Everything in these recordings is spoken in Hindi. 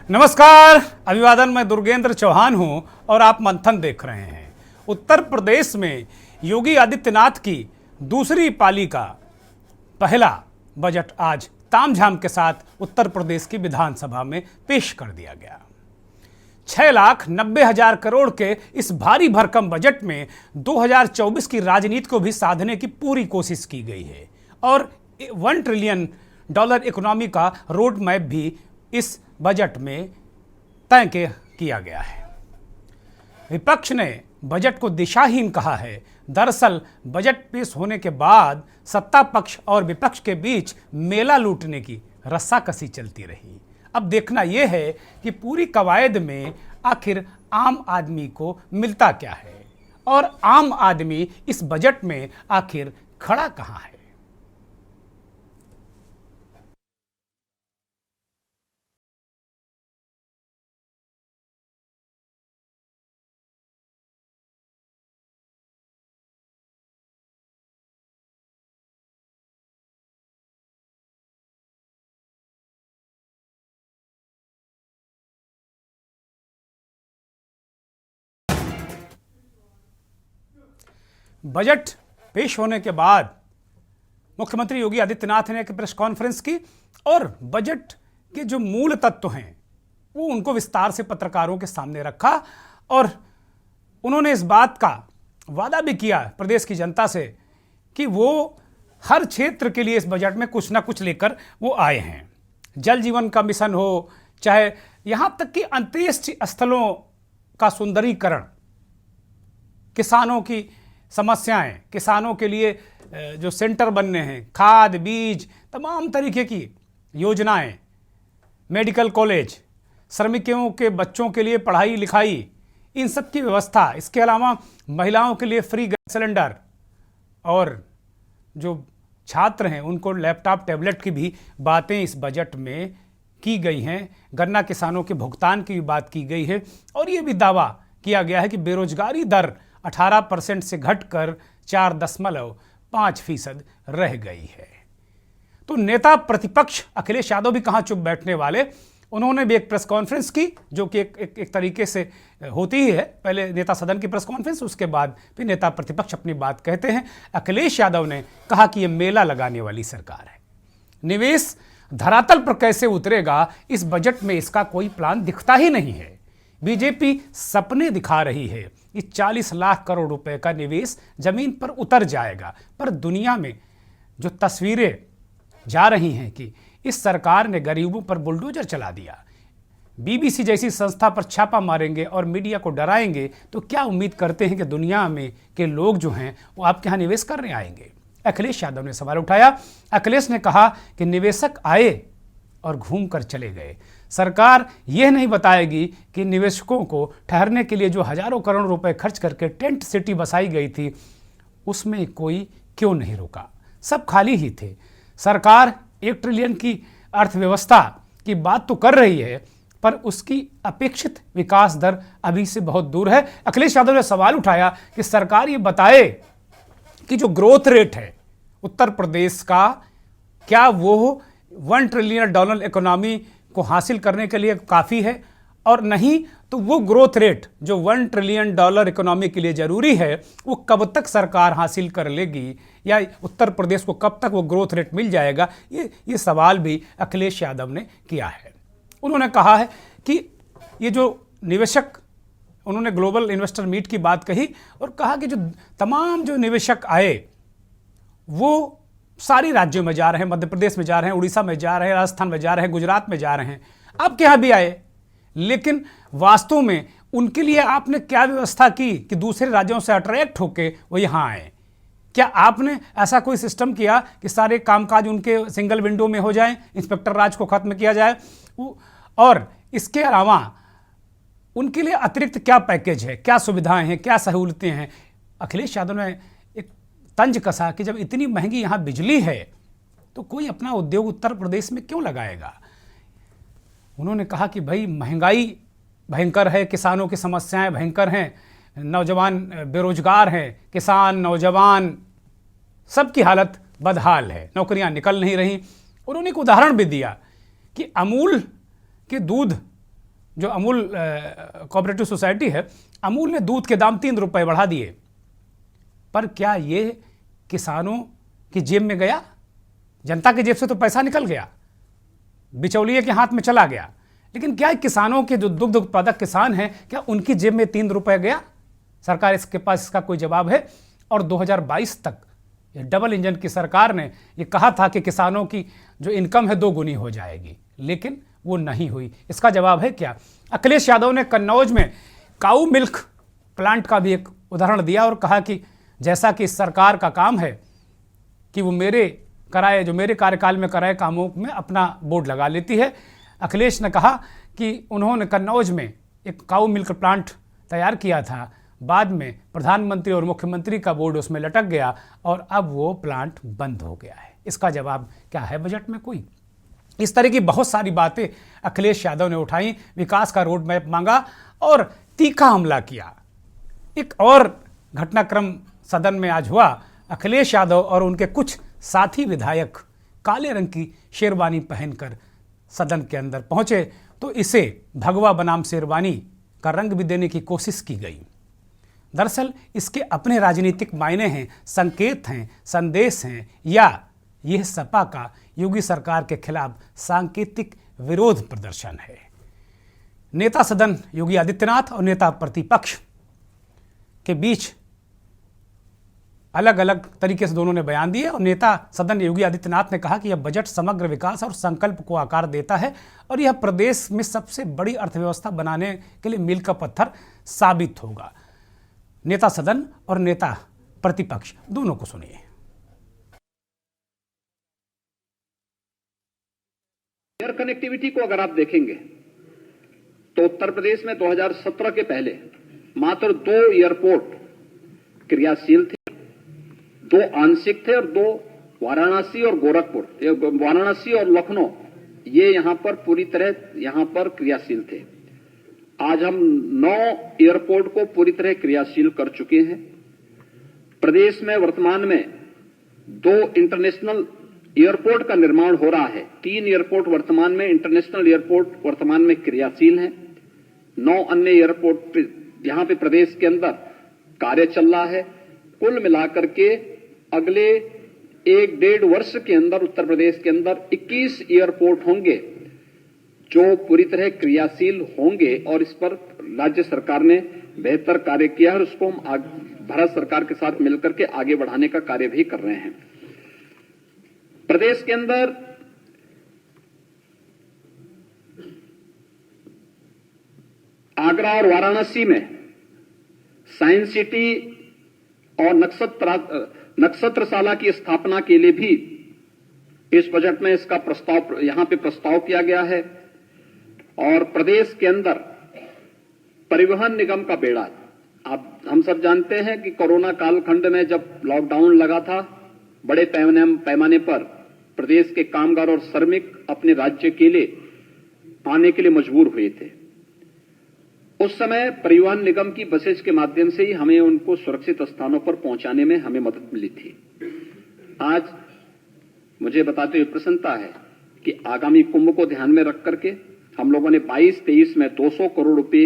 नमस्कार, अभिवादन। मैं दुर्गेंद्र चौहान हूं और आप मंथन देख रहे हैं। उत्तर प्रदेश में योगी आदित्यनाथ की दूसरी पाली का पहला बजट आज तामझाम के साथ उत्तर प्रदेश की विधानसभा में पेश कर दिया गया। 6,90,000 करोड़ के इस भारी भरकम बजट में 2024 की राजनीति को भी साधने की पूरी कोशिश की गई है और $1 ट्रिलियन इकोनॉमी का रोड मैप भी इस बजट में तय किया गया है। विपक्ष ने बजट को दिशाहीन कहा है। दरअसल बजट पेश होने के बाद सत्ता पक्ष और विपक्ष के बीच मेला लूटने की रस्साकसी चलती रही। अब देखना यह है कि पूरी कवायद में आखिर आम आदमी को मिलता क्या है और आम आदमी इस बजट में आखिर खड़ा कहां है। बजट पेश होने के बाद मुख्यमंत्री योगी आदित्यनाथ ने एक प्रेस कॉन्फ्रेंस की और बजट के जो मूल तत्व हैं वो उनको विस्तार से पत्रकारों के सामने रखा और उन्होंने इस बात का वादा भी किया प्रदेश की जनता से कि वो हर क्षेत्र के लिए इस बजट में कुछ ना कुछ लेकर वो आए हैं। जल जीवन का मिशन हो, चाहे यहाँ तक कि अंत्येष्टि स्थलों का सुंदरीकरण, किसानों की समस्याएं, किसानों के लिए जो सेंटर बनने हैं, खाद बीज, तमाम तरीके की योजनाएं, मेडिकल कॉलेज, श्रमिकों के बच्चों के लिए पढ़ाई लिखाई, इन सब की व्यवस्था, इसके अलावा महिलाओं के लिए फ्री गैस सिलेंडर और जो छात्र हैं उनको लैपटॉप टैबलेट की भी बातें इस बजट में की गई हैं। गन्ना किसानों के भुगतान की भी बात की गई है और ये भी दावा किया गया है कि बेरोजगारी दर 18% से घटकर 4.5% रह गई है। तो नेता प्रतिपक्ष अखिलेश यादव भी कहां चुप बैठने वाले, उन्होंने भी एक प्रेस कॉन्फ्रेंस की जो कि एक तरीके से होती ही है। पहले नेता सदन की प्रेस कॉन्फ्रेंस, उसके बाद फिर नेता प्रतिपक्ष अपनी बात कहते हैं। अखिलेश यादव ने कहा कि यह मेला लगाने वाली सरकार है। निवेश धरातल पर कैसे उतरेगा, इस बजट में इसका कोई प्लान दिखता ही नहीं है। बीजेपी सपने दिखा रही है कि 40 लाख करोड़ रुपए का निवेश जमीन पर उतर जाएगा, पर दुनिया में जो तस्वीरें जा रही हैं कि इस सरकार ने गरीबों पर बुलडोजर चला दिया, बीबीसी जैसी संस्था पर छापा मारेंगे और मीडिया को डराएंगे, तो क्या उम्मीद करते हैं कि दुनिया में के लोग जो हैं वो आपके यहाँ निवेश करने आएंगे। अखिलेश यादव ने सवाल उठाया। अखिलेश ने कहा कि निवेशक आए और घूम कर चले गए। सरकार यह नहीं बताएगी कि निवेशकों को ठहरने के लिए जो हजारों करोड़ रुपए खर्च करके टेंट सिटी बसाई गई थी उसमें कोई क्यों नहीं रुका, सब खाली ही थे। सरकार 1 ट्रिलियन की अर्थव्यवस्था की बात तो कर रही है पर उसकी अपेक्षित विकास दर अभी से बहुत दूर है। अखिलेश यादव ने सवाल उठाया कि सरकार ये बताए कि जो ग्रोथ रेट है उत्तर प्रदेश का, क्या वो $1 ट्रिलियन इकोनॉमी को हासिल करने के लिए काफ़ी है, और नहीं तो वो ग्रोथ रेट जो $1 ट्रिलियन इकोनॉमी के लिए ज़रूरी है वो कब तक सरकार हासिल कर लेगी, या उत्तर प्रदेश को कब तक वो ग्रोथ रेट मिल जाएगा। ये सवाल भी अखिलेश यादव ने किया है। उन्होंने कहा है कि ये जो निवेशक, उन्होंने ग्लोबल इन्वेस्टर मीट की बात कही और कहा कि जो तमाम जो निवेशक आए वो सारी राज्यों में जा रहे हैं, मध्य प्रदेश में जा रहे हैं, उड़ीसा में जा रहे हैं, राजस्थान में जा रहे हैं, गुजरात में जा रहे हैं, आपके यहाँ भी आए, लेकिन वास्तव में उनके लिए आपने क्या व्यवस्था की कि दूसरे राज्यों से अट्रैक्ट होकर वो यहाँ आए। क्या आपने ऐसा कोई सिस्टम किया कि सारे कामकाज उनके सिंगल विंडो में हो जाए, इंस्पेक्टर राज को खत्म किया जाए, और इसके अलावा उनके लिए अतिरिक्त क्या पैकेज है, क्या सुविधाएं हैं, क्या सहूलतें हैं। अखिलेश यादव ने एक तंज कसा कि जब इतनी महंगी यहाँ बिजली है तो कोई अपना उद्योग उत्तर प्रदेश में क्यों लगाएगा। उन्होंने कहा कि भाई महंगाई भयंकर है, किसानों की समस्याएं भयंकर हैं, नौजवान बेरोजगार हैं, किसान नौजवान सबकी हालत बदहाल है, नौकरियां निकल नहीं रही। उन्होंने एक उदाहरण भी दिया कि अमूल के दूध जो अमूल कोऑपरेटिव सोसाइटी है, अमूल ने दूध के दाम 3 रुपए बढ़ा दिए। पर क्या ये किसानों की जेब में गया? जनता की जेब से तो पैसा निकल गया, बिचौलिए के हाथ में चला गया, लेकिन क्या किसानों के जो दुग्ध उत्पादक किसान हैं, क्या उनकी जेब में 3 रुपए गया? सरकार इसके पास इसका कोई जवाब है? और 2022 तक ये डबल इंजन की सरकार ने ये कहा था कि किसानों की जो इनकम है 2 गुनी हो जाएगी, लेकिन वो नहीं हुई। इसका जवाब है क्या? अखिलेश यादव ने कन्नौज में काऊ मिल्क प्लांट का भी एक उदाहरण दिया और कहा कि जैसा कि इस सरकार का काम है कि वो जो मेरे कार्यकाल में कराए कामों में अपना बोर्ड लगा लेती है। अखिलेश ने कहा कि उन्होंने कन्नौज में एक काऊ मिल्क प्लांट तैयार किया था, बाद में प्रधानमंत्री और मुख्यमंत्री का बोर्ड उसमें लटक गया और अब वो प्लांट बंद हो गया है। इसका जवाब क्या है बजट में? कोई। इस तरह की बहुत सारी बातें अखिलेश यादव ने उठाई, विकास का रोड मैप मांगा और तीखा हमला किया। एक और घटनाक्रम सदन में आज हुआ। अखिलेश यादव और उनके कुछ साथी विधायक काले रंग की शेरवानी पहनकर सदन के अंदर पहुंचे तो इसे भगवा बनाम शेरवानी का रंग भी देने की कोशिश की गई। दरअसल इसके अपने राजनीतिक मायने हैं, संकेत हैं, संदेश हैं, या यह सपा का योगी सरकार के खिलाफ सांकेतिक विरोध प्रदर्शन है। नेता सदन योगी आदित्यनाथ और नेता प्रतिपक्ष के बीच अलग अलग तरीके से दोनों ने बयान दिए और नेता सदन योगी आदित्यनाथ ने कहा कि यह बजट समग्र विकास और संकल्प को आकार देता है और यह प्रदेश में सबसे बड़ी अर्थव्यवस्था बनाने के लिए मील का पत्थर साबित होगा। नेता सदन और नेता प्रतिपक्ष दोनों को सुनिए। एयर कनेक्टिविटी को अगर आप देखेंगे तो उत्तर प्रदेश में 2017 के पहले मात्र 2 एयरपोर्ट क्रियाशील थे, 2 आंशिक थे और 2 वाराणसी और गोरखपुर, वाराणसी और लखनऊ ये यहां पर पूरी तरह यहां पर क्रियाशील थे। आज हम 9 एयरपोर्ट को पूरी तरह क्रियाशील कर चुके हैं। प्रदेश में वर्तमान में 2 इंटरनेशनल एयरपोर्ट का निर्माण हो रहा है। 3 एयरपोर्ट वर्तमान में, इंटरनेशनल एयरपोर्ट वर्तमान में क्रियाशील हैं। 9 अन्य एयरपोर्ट यहां पे प्रदेश के अंदर कार्य चल रहा है। कुल मिलाकर के अगले 1-1.5 वर्ष के अंदर उत्तर प्रदेश के अंदर 21 एयरपोर्ट होंगे जो पूरी तरह क्रियाशील होंगे और इस पर राज्य सरकार ने बेहतर कार्य किया है और उसको हम भारत सरकार के साथ मिलकर के आगे बढ़ाने का कार्य भी कर रहे हैं। प्रदेश के अंदर आगरा और वाराणसी में साइंस सिटी और नक्षत्रशाला की स्थापना के लिए भी इस बजट में इसका प्रस्ताव यहां पे प्रस्ताव किया गया है। और प्रदेश के अंदर परिवहन निगम का बेड़ा, आप हम सब जानते हैं कि कोरोना कालखंड में जब लॉकडाउन लगा था, बड़े पैमाने पर प्रदेश के कामगार और श्रमिक अपने राज्य के लिए आने के लिए मजबूर हुए थे। उस समय परिवहन निगम की बसेज के माध्यम से ही हमें उनको सुरक्षित स्थानों पर पहुंचाने में हमें मदद मिली थी। आज मुझे बताते हुए प्रसन्नता है कि आगामी कुंभ को ध्यान में रख करके हम लोगों ने 22-23 में 200 करोड़ रुपए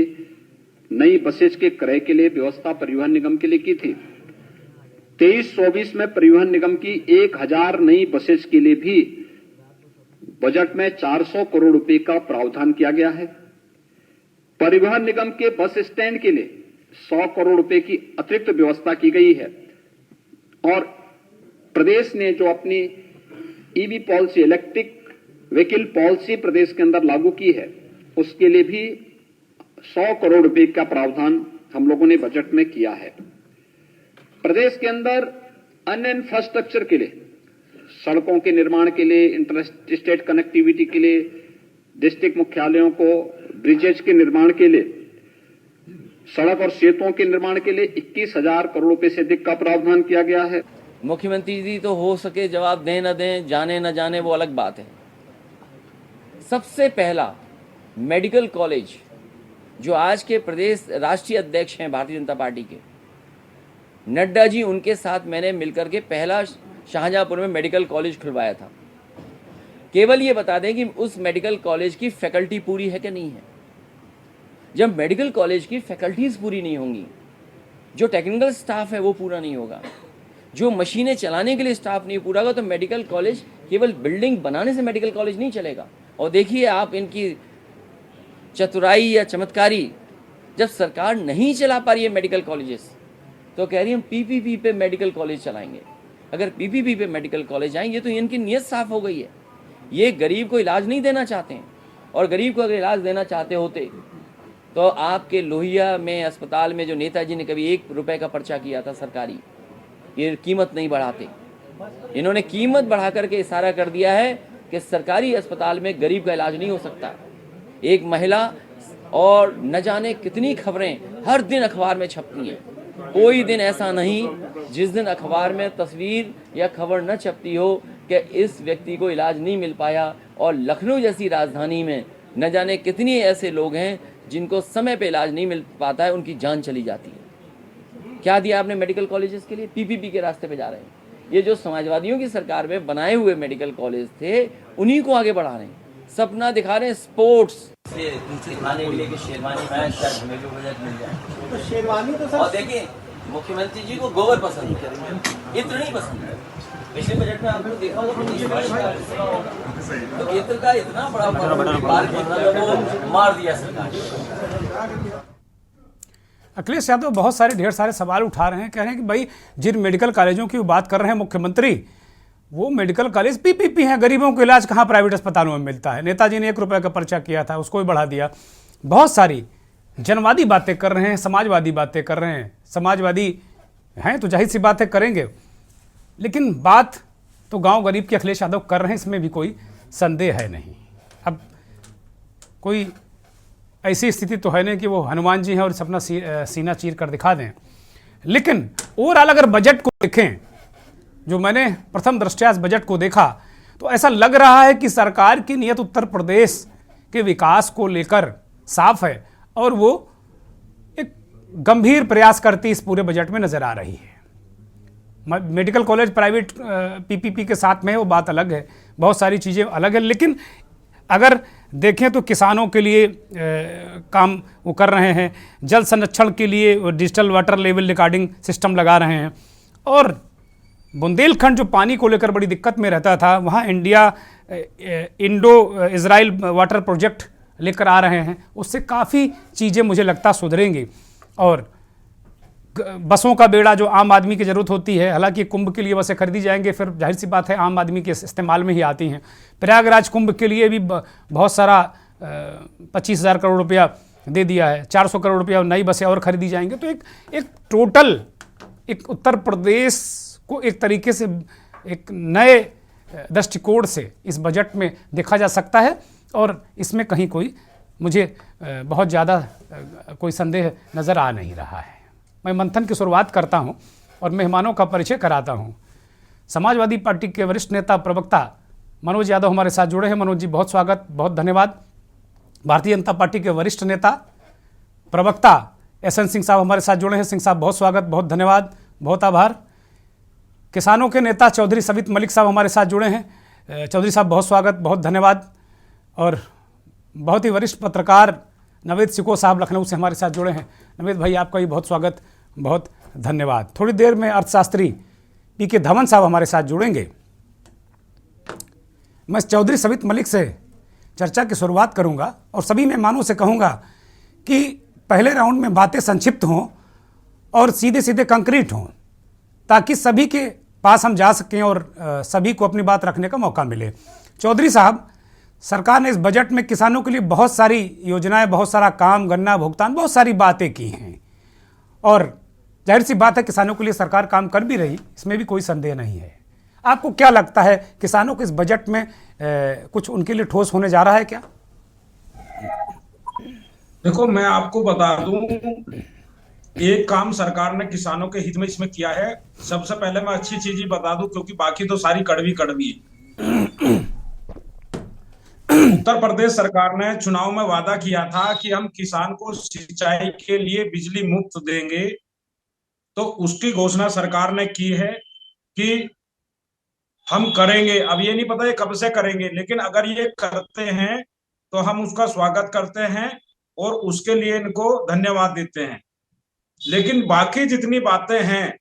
नई बसेज के क्रय के लिए व्यवस्था परिवहन निगम के लिए की थी। 23-24 में परिवहन निगम की 1000 नई बसेज के लिए भी बजट में 400 करोड़ रुपए का प्रावधान किया गया है। परिवहन निगम के बस स्टैंड के लिए 100 करोड़ रुपए की अतिरिक्त व्यवस्था की गई है और प्रदेश ने जो अपनी EV policy, electric vehicle policy प्रदेश के अंदर लागू की है, उसके लिए भी 100 करोड़ रुपए का प्रावधान हम लोगों ने बजट में किया है। प्रदेश के अंदर अन्य इंफ्रास्ट्रक्चर के लिए, सड़कों के निर्माण के लिए, इंटर स्टेट कनेक्टिविटी के लिए, डिस्ट्रिक्ट मुख्यालयों को ब्रिजेज के निर्माण के लिए, सड़क और सेतुओं के निर्माण के लिए 21,000 करोड़ रुपए से अधिक का प्रावधान किया गया है। मुख्यमंत्री जी तो हो सके जवाब दें न दें, जाने न जाने वो अलग बात है। सबसे पहला मेडिकल कॉलेज जो आज के प्रदेश राष्ट्रीय अध्यक्ष हैं भारतीय जनता पार्टी के, नड्डा जी, उनके साथ मैंने मिलकर के पहला शाहजहांपुर में मेडिकल कॉलेज खुलवाया था। केवल ये बता दें कि उस मेडिकल कॉलेज की फैकल्टी पूरी है कि नहीं है। जब मेडिकल कॉलेज की फैकल्टीज़ पूरी नहीं होंगी, जो टेक्निकल स्टाफ है वो पूरा नहीं होगा, जो मशीनें चलाने के लिए स्टाफ नहीं पूरा होगा, तो मेडिकल कॉलेज केवल बिल्डिंग बनाने से मेडिकल कॉलेज नहीं चलेगा। और देखिए आप इनकी चतुराई या चमत्कारी, जब सरकार नहीं चला पा रही है मेडिकल कॉलेजेस, तो कह रही है हम पीपीपी पे मेडिकल कॉलेज चलाएंगे। अगर पीपीपी पे मेडिकल कॉलेज आएंगे तो इनकी नीयत साफ हो गई है, ये गरीब को इलाज नहीं देना चाहते हैं। और गरीब को अगर इलाज देना चाहते होते तो आपके लोहिया में अस्पताल में जो नेताजी ने कभी 1 रुपए का पर्चा किया था सरकारी, ये कीमत नहीं बढ़ाते। इन्होंने कीमत बढ़ा करके इशारा कर दिया है कि सरकारी अस्पताल में गरीब का इलाज नहीं हो सकता। एक महिला और न जाने कितनी खबरें हर दिन अखबार में छपती हैं, कोई दिन ऐसा नहीं जिस दिन अखबार में तस्वीर या खबर न छपती हो कि इस व्यक्ति को इलाज नहीं मिल पाया। और लखनऊ जैसी राजधानी में न जाने कितनी ऐसे लोग हैं जिनको समय पे इलाज नहीं मिल पाता है, उनकी जान चली जाती है। क्या दिया आपने मेडिकल कॉलेजेस के लिए? पीपीपी के रास्ते पे जा रहे हैं। ये जो समाजवादियों की सरकार में बनाए हुए मेडिकल कॉलेज थे, उन्हीं को आगे बढ़ा रहे हैं, सपना दिखा रहे हैं स्पोर्ट्स दिखाने के लिए कि शेरवानी पहन कर घरेलू बजट मिल जाए। तो शेरवानी तो और देखिए मुख्यमंत्री जी को गोबर पसंद है, इत्र नहीं पसंद है। पिछले बजट में आपने देखा होगा तो इत्र का इतना बड़ा वो मार दिया सरकार। अखिलेश यादव बहुत सारे ढेर सारे सवाल उठा रहे हैं, कह रहे हैं कि भाई जिन मेडिकल कॉलेजों की बात कर रहे हैं मुख्यमंत्री, वो मेडिकल कॉलेज पीपीपी हैं, गरीबों को इलाज कहाँ प्राइवेट अस्पतालों में मिलता है। नेताजी ने 1 रुपए का पर्चा किया था, उसको भी बढ़ा दिया। बहुत सारी जनवादी बातें कर रहे हैं, समाजवादी बातें कर रहे हैं। समाजवादी हैं तो जाहिर सी बातें करेंगे, लेकिन बात तो गांव गरीब के अखिलेश यादव कर रहे हैं, इसमें भी कोई संदेह है नहीं। अब कोई ऐसी स्थिति तो है नहीं कि वो हनुमान जी हैं और अपना सीना चीर कर दिखा दें। लेकिन ओवरऑल अगर बजट को देखें, जो मैंने प्रथम दृष्टया इस बजट को देखा, तो ऐसा लग रहा है कि सरकार की नीयत उत्तर प्रदेश के विकास को लेकर साफ है और वो एक गंभीर प्रयास करती इस पूरे बजट में नजर आ रही है। मेडिकल कॉलेज प्राइवेट पीपीपी के साथ में है, वो बात अलग है, बहुत सारी चीज़ें अलग है। लेकिन अगर देखें तो किसानों के लिए काम वो कर रहे हैं, जल संरक्षण के लिए digital water level recording system लगा रहे हैं, और बुंदेलखंड जो पानी को लेकर बड़ी दिक्कत में रहता था, वहाँ इंडो इजराइल वाटर प्रोजेक्ट लेकर आ रहे हैं। उससे काफ़ी चीज़ें मुझे लगता सुधरेंगी। और बसों का बेड़ा जो आम आदमी की ज़रूरत होती है, हालांकि कुंभ के लिए बसें खरीदी जाएंगे, फिर जाहिर सी बात है आम आदमी के इस्तेमाल में ही आती हैं। प्रयागराज कुंभ के लिए भी बहुत सारा 25,000 करोड़ रुपया दे दिया है, 400 करोड़ रुपया नई बसें और खरीदी जाएंगे। तो एक टोटल एक उत्तर प्रदेश को एक तरीके से एक नए दृष्टिकोण से इस बजट में देखा जा सकता है, और इसमें कहीं कोई मुझे बहुत ज़्यादा कोई संदेह नज़र आ नहीं रहा है। मैं मंथन की शुरुआत करता हूं और मेहमानों का परिचय कराता हूं। समाजवादी पार्टी के वरिष्ठ नेता प्रवक्ता मनोज यादव हमारे साथ जुड़े हैं। मनोज जी बहुत स्वागत, बहुत धन्यवाद। भारतीय जनता पार्टी के वरिष्ठ नेता प्रवक्ता एसएन सिंह साहब हमारे साथ जुड़े हैं। सिंह साहब बहुत स्वागत, बहुत धन्यवाद, बहुत आभार। किसानों के नेता चौधरी सबित मलिक साहब हमारे साथ जुड़े हैं। चौधरी साहब बहुत स्वागत, बहुत धन्यवाद। और बहुत ही वरिष्ठ पत्रकार नवेद सिको साहब लखनऊ से हमारे साथ जुड़े हैं। नवेद भाई आपका भी बहुत स्वागत, बहुत धन्यवाद। थोड़ी देर में अर्थशास्त्री पीके धवन साहब हमारे साथ जुड़ेंगे। मैं चौधरी सबित मलिक से चर्चा की शुरुआत करूंगा और सभी मेहमानों से कहूंगा कि पहले राउंड में बातें संक्षिप्त हों और सीधे सीधे कंक्रीट हों, ताकि सभी के पास हम जा सकें और सभी को अपनी बात रखने का मौका मिले। चौधरी साहब, सरकार ने इस बजट में किसानों के लिए बहुत सारी योजनाएं, बहुत सारा काम, गन्ना भुगतान, बहुत सारी बातें की हैं, और जाहिर सी बात है किसानों के लिए सरकार काम कर भी रही, इसमें भी कोई संदेह नहीं है। आपको क्या लगता है, किसानों को इस बजट में कुछ उनके लिए ठोस होने जा रहा है क्या? देखो, मैं आपको बता दूं, एक काम सरकार ने किसानों के हित में इसमें किया है। सबसे पहले मैं अच्छी चीज ही बता दूं, क्योंकि बाकी तो सारी कड़वी कड़वी है। उत्तर प्रदेश सरकार ने चुनाव में वादा किया था कि हम किसान को सिंचाई के लिए बिजली मुफ्त देंगे, तो उसकी घोषणा सरकार ने की है कि हम करेंगे। अब ये नहीं पता ये कब से करेंगे, लेकिन अगर ये करते हैं तो हम उसका स्वागत करते हैं। और उसके लिए इनको धन्यवाद देते हैं। लेकिन बाकी जितनी बातें हैं,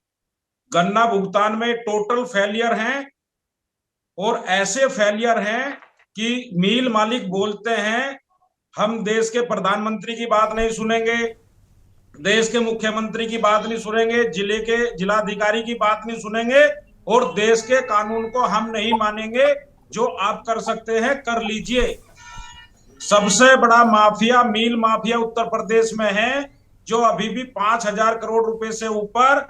गन्ना भुगतान में टोटल फेलियर हैं, और ऐसे फेलियर हैं कि मिल मालिक बोलते हैं हम देश के प्रधानमंत्री की बात नहीं सुनेंगे, देश के मुख्यमंत्री की बात नहीं सुनेंगे, जिले के जिलाधिकारी की बात नहीं सुनेंगे, और देश के कानून को हम नहीं मानेंगे, जो आप कर सकते हैं कर लीजिए। सबसे बड़ा माफिया मिल माफिया उत्तर प्रदेश में है, जो अभी भी 5,000 करोड़ रुपए से ऊपर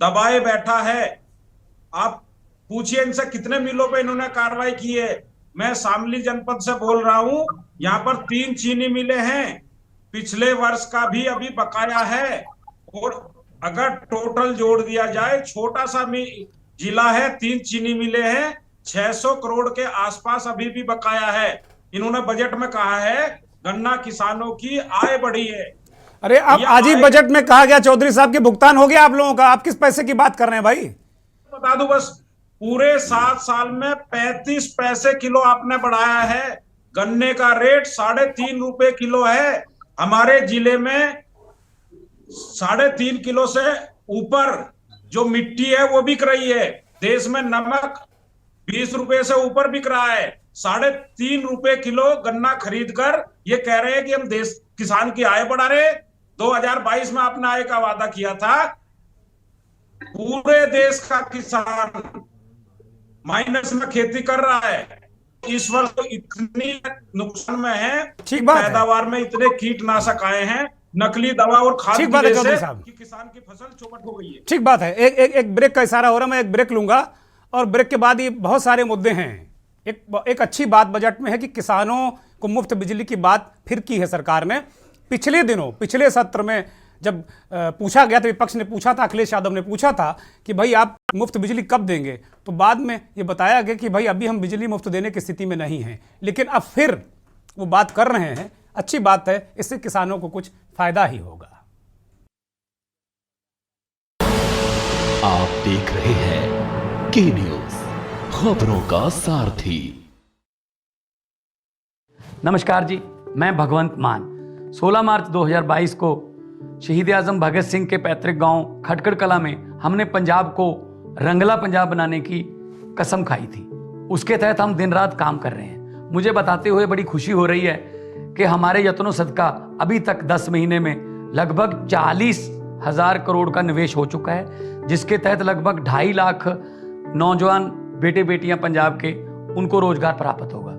दबाए बैठा है। आप पूछिए इनसे कितने मिलों पे इन्होंने कार्रवाई की है। मैं शामली जनपद से बोल रहा हूं, यहाँ पर 3 चीनी मिलें हैं, पिछले वर्ष का भी अभी बकाया है, और अगर टोटल जोड़ दिया जाए, छोटा सा जिला है, 3 चीनी मिलें हैं, 600 करोड़ के आसपास अभी भी बकाया है। इन्होंने बजट में कहा है गन्ना किसानों की आय बढ़ी है। अरे अब आज ही बजट में कहा गया चौधरी साहब कि भुगतान हो गया आप लोगों का, आप किस पैसे की बात कर रहे हैं भाई? बता दूं, बस पूरे 7 साल में 35 पैसे किलो आपने बढ़ाया है। गन्ने का रेट 3.5 रुपए किलो है। हमारे जिले में 3.5 किलो से ऊपर जो मिट्टी है वो बिक रही है। देश में नमक 20 रुपए से ऊपर बिक रहा है। 3.5 रुपए किलो गन्ना खरीद कर ये कह रहे हैं कि हम देश किसान की आय बढ़ा रहे। 2022 में आपने आय का वादा किया था। पूरे देश का किसान माइनस में खेती कर रहा है। इस वर्ष तो इतनी नुकसान में है, ठीक बात है। पैदावार में इतने कीटनाशक आए हैं, नकली दवा और खाद ठीक की बात है वजह चौधरी से साहब। कि किसान की फसल चौपट हो गई है। ठीक बात है। एक ब्रेक का इशारा हो रहा है, मैं एक ब्रेक लूंगा और ब्रेक के बाद ये बहुत सारे मुद्दे हैं। एक अच्छी बात बजट में है कि किसानों को मुफ्त बिजली की बात फिर की है सरकार ने। पिछले दिनों पिछले सत्र में जब पूछा गया था, विपक्ष ने पूछा था, अखिलेश यादव ने पूछा था कि भाई आप मुफ्त बिजली कब देंगे, तो बाद में ये बताया गया कि भाई अभी हम बिजली मुफ्त देने की स्थिति में नहीं हैं, लेकिन अब फिर वो बात कर रहे हैं। अच्छी बात है, इससे किसानों को कुछ फायदा ही होगा। आप देख रहे हैं के न्यूज, खबरों का सारथी। नमस्कार जी, मैं भगवंत मान। 16 मार्च 2022 को शहीद आजम भगत सिंह के पैतृक गांव खटकड़ कला में हमने पंजाब को रंगला पंजाब बनाने की कसम खाई थी। उसके तहत हम दिन रात काम कर रहे हैं। मुझे बताते हुए बड़ी खुशी हो रही है कि हमारे यत्नों सदका अभी तक 10 महीने में लगभग 40,000 करोड़ का निवेश हो चुका है, जिसके तहत लगभग 2.5 लाख नौजवान बेटे बेटियां पंजाब के, उनको रोजगार प्राप्त होगा।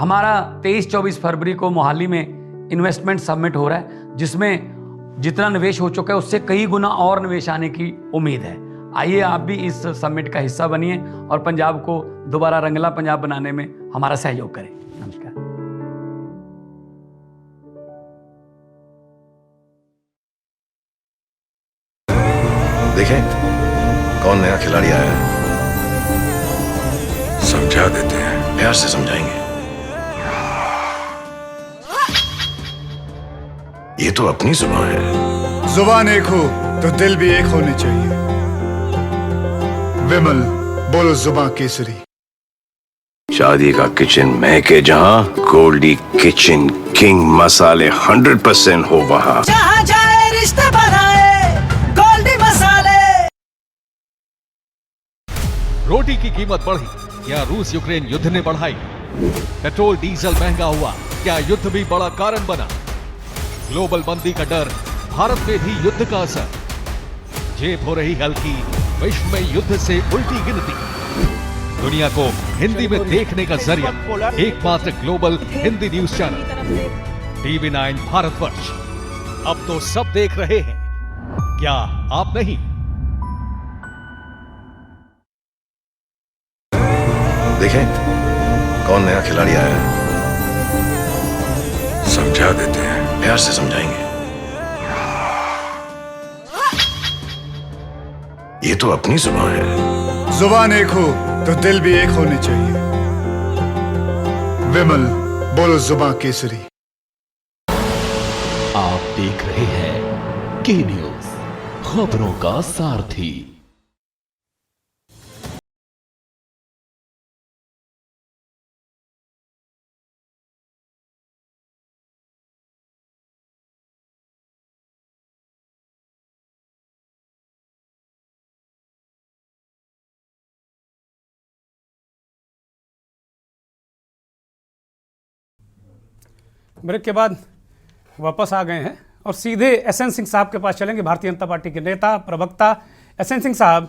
हमारा 23-24 फरवरी को मोहाली में इन्वेस्टमेंट समिट हो रहा है, जिसमें जितना निवेश हो चुका है उससे कई गुना और निवेश आने की उम्मीद है। आइए आप भी इस समिट का हिस्सा बनिए और पंजाब को दोबारा रंगला पंजाब बनाने में हमारा सहयोग करें। नमस्कार। देखें कौन नया खिलाड़ी आया है, समझा देते हैं, प्यार से समझाएंगे। ये तो अपनी जुबान है। जुबान एक हो तो दिल भी एक होने चाहिए। विमल, बोलो जुबान केसरी। शादी का किचन महके जहां, गोल्डी किचन किंग मसाले 100% हो वहां। जहां जाए रिश्ते बनाए गोल्डी मसाले। रोटी की कीमत बढ़ी, क्या रूस यूक्रेन युद्ध ने बढ़ाई? पेट्रोल डीजल महंगा हुआ, क्या युद्ध भी बड़ा कारण बना? ग्लोबल मंदी का डर, भारत में भी युद्ध का असर। जेब हो रही हल्की, विश्व में युद्ध से उल्टी गिनती। दुनिया को हिंदी में देखने का जरिया, एकमात्र global Hindi news channel TV9 Bharatvarsh. अब तो सब देख रहे हैं, क्या आप नहीं? देखें कौन नया खिलाड़ी आया है, समझा देते हैं, प्यार से समझाएंगे। ये तो अपनी जुबान है। जुबान एक हो तो दिल भी एक होने चाहिए। विमल, बोलो जुबान केसरी। आप देख रहे हैं के न्यूज, खबरों का सारथी। ब्रेक के बाद वापस आ गए हैं और सीधे एसएन सिंह साहब के पास चलेंगे, भारतीय जनता पार्टी के नेता प्रवक्ता। एसएन सिंह साहब,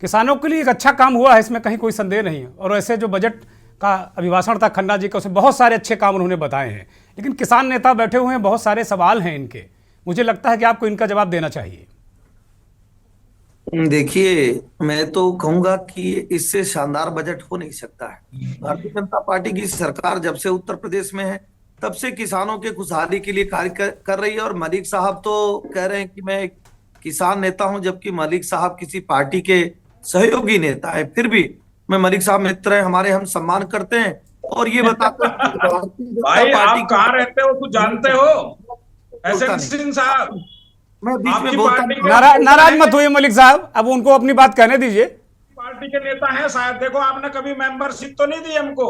किसानों के लिए एक अच्छा काम हुआ है, इसमें कहीं कोई संदेह नहीं है, और ऐसे जो बजट का अभिभाषण था खन्ना जी का, उसमें बहुत सारे अच्छे काम उन्होंने बताए हैं, लेकिन किसान नेता बैठे हुए हैं, बहुत सारे सवाल हैं इनके। मुझे लगता है कि आपको इनका जवाब देना चाहिए। देखिए, मैं तो कहूंगा कि इससे शानदार बजट हो नहीं सकता है। भारतीय जनता पार्टी की सरकार जब से उत्तर प्रदेश में है तब से किसानों के खुशहाली के लिए कार्य कर रही है। और मलिक साहब तो कह रहे हैं कि मैं एक किसान नेता हूं, जबकि मलिक साहब किसी पार्टी के सहयोगी नेता है। फिर भी मैं मलिक साहब मित्र हैं हमारे, हम सम्मान करते हैं। और ये बताते हैं भाई आप कहाँ रहते हो, कुछ जानते हो? एसएन सिंह साहब, मैं बीच में आपकी बोलता पार्टी नहीं। के नाराज मत होइए मलिक साहब, अब उनको अपनी बात कहने दीजिए। पार्टी के नेता हैं शायद, देखो आपने कभी मेंबरशिप तो नहीं दी हमको।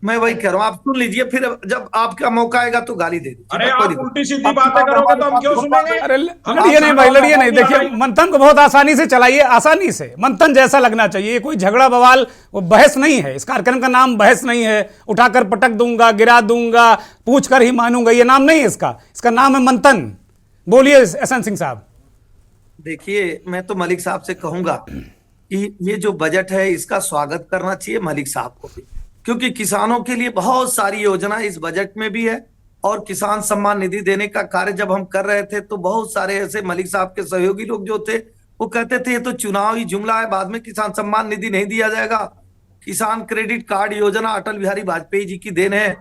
मैं वही कह रहा हूँ, आप सुन लीजिए, फिर जब आपका मौका आएगा तो गाली दे दीजिए। अरे आप उल्टी सीधी बातें करोगे तो हम क्यों सुनेंगे? अरे लड़िए नहीं भाई, लड़िए नहीं। देखिए, मंथन को बहुत आसानी से चलाइए, आसानी से, मंथन जैसा लगना चाहिए। ये कोई झगड़ा बवाल, वो बहस नहीं है। इस कार्यक्रम का नाम बहस नहीं है, उठाकर पटक दूंगा, गिरा दूंगा, पूछ कर ही मानूंगा, ये नाम नहीं है इसका। इसका नाम है मंथन। बोलिए एसएन सिंह साहब। देखिए, मैं तो मलिक साहब से कहूंगा कि ये जो बजट है इसका स्वागत करना चाहिए मलिक साहब को भी, क्योंकि किसानों के लिए बहुत सारी योजना इस बजट में भी है। और किसान सम्मान निधि देने का कार्य जब हम कर रहे थे तो बहुत सारे ऐसे मलिक साहब के सहयोगी लोग जो थे वो कहते थे ये तो चुनावी जुमला है, बाद में किसान सम्मान निधि नहीं दिया जाएगा। किसान क्रेडिट कार्ड योजना अटल बिहारी वाजपेयी जी की देन है,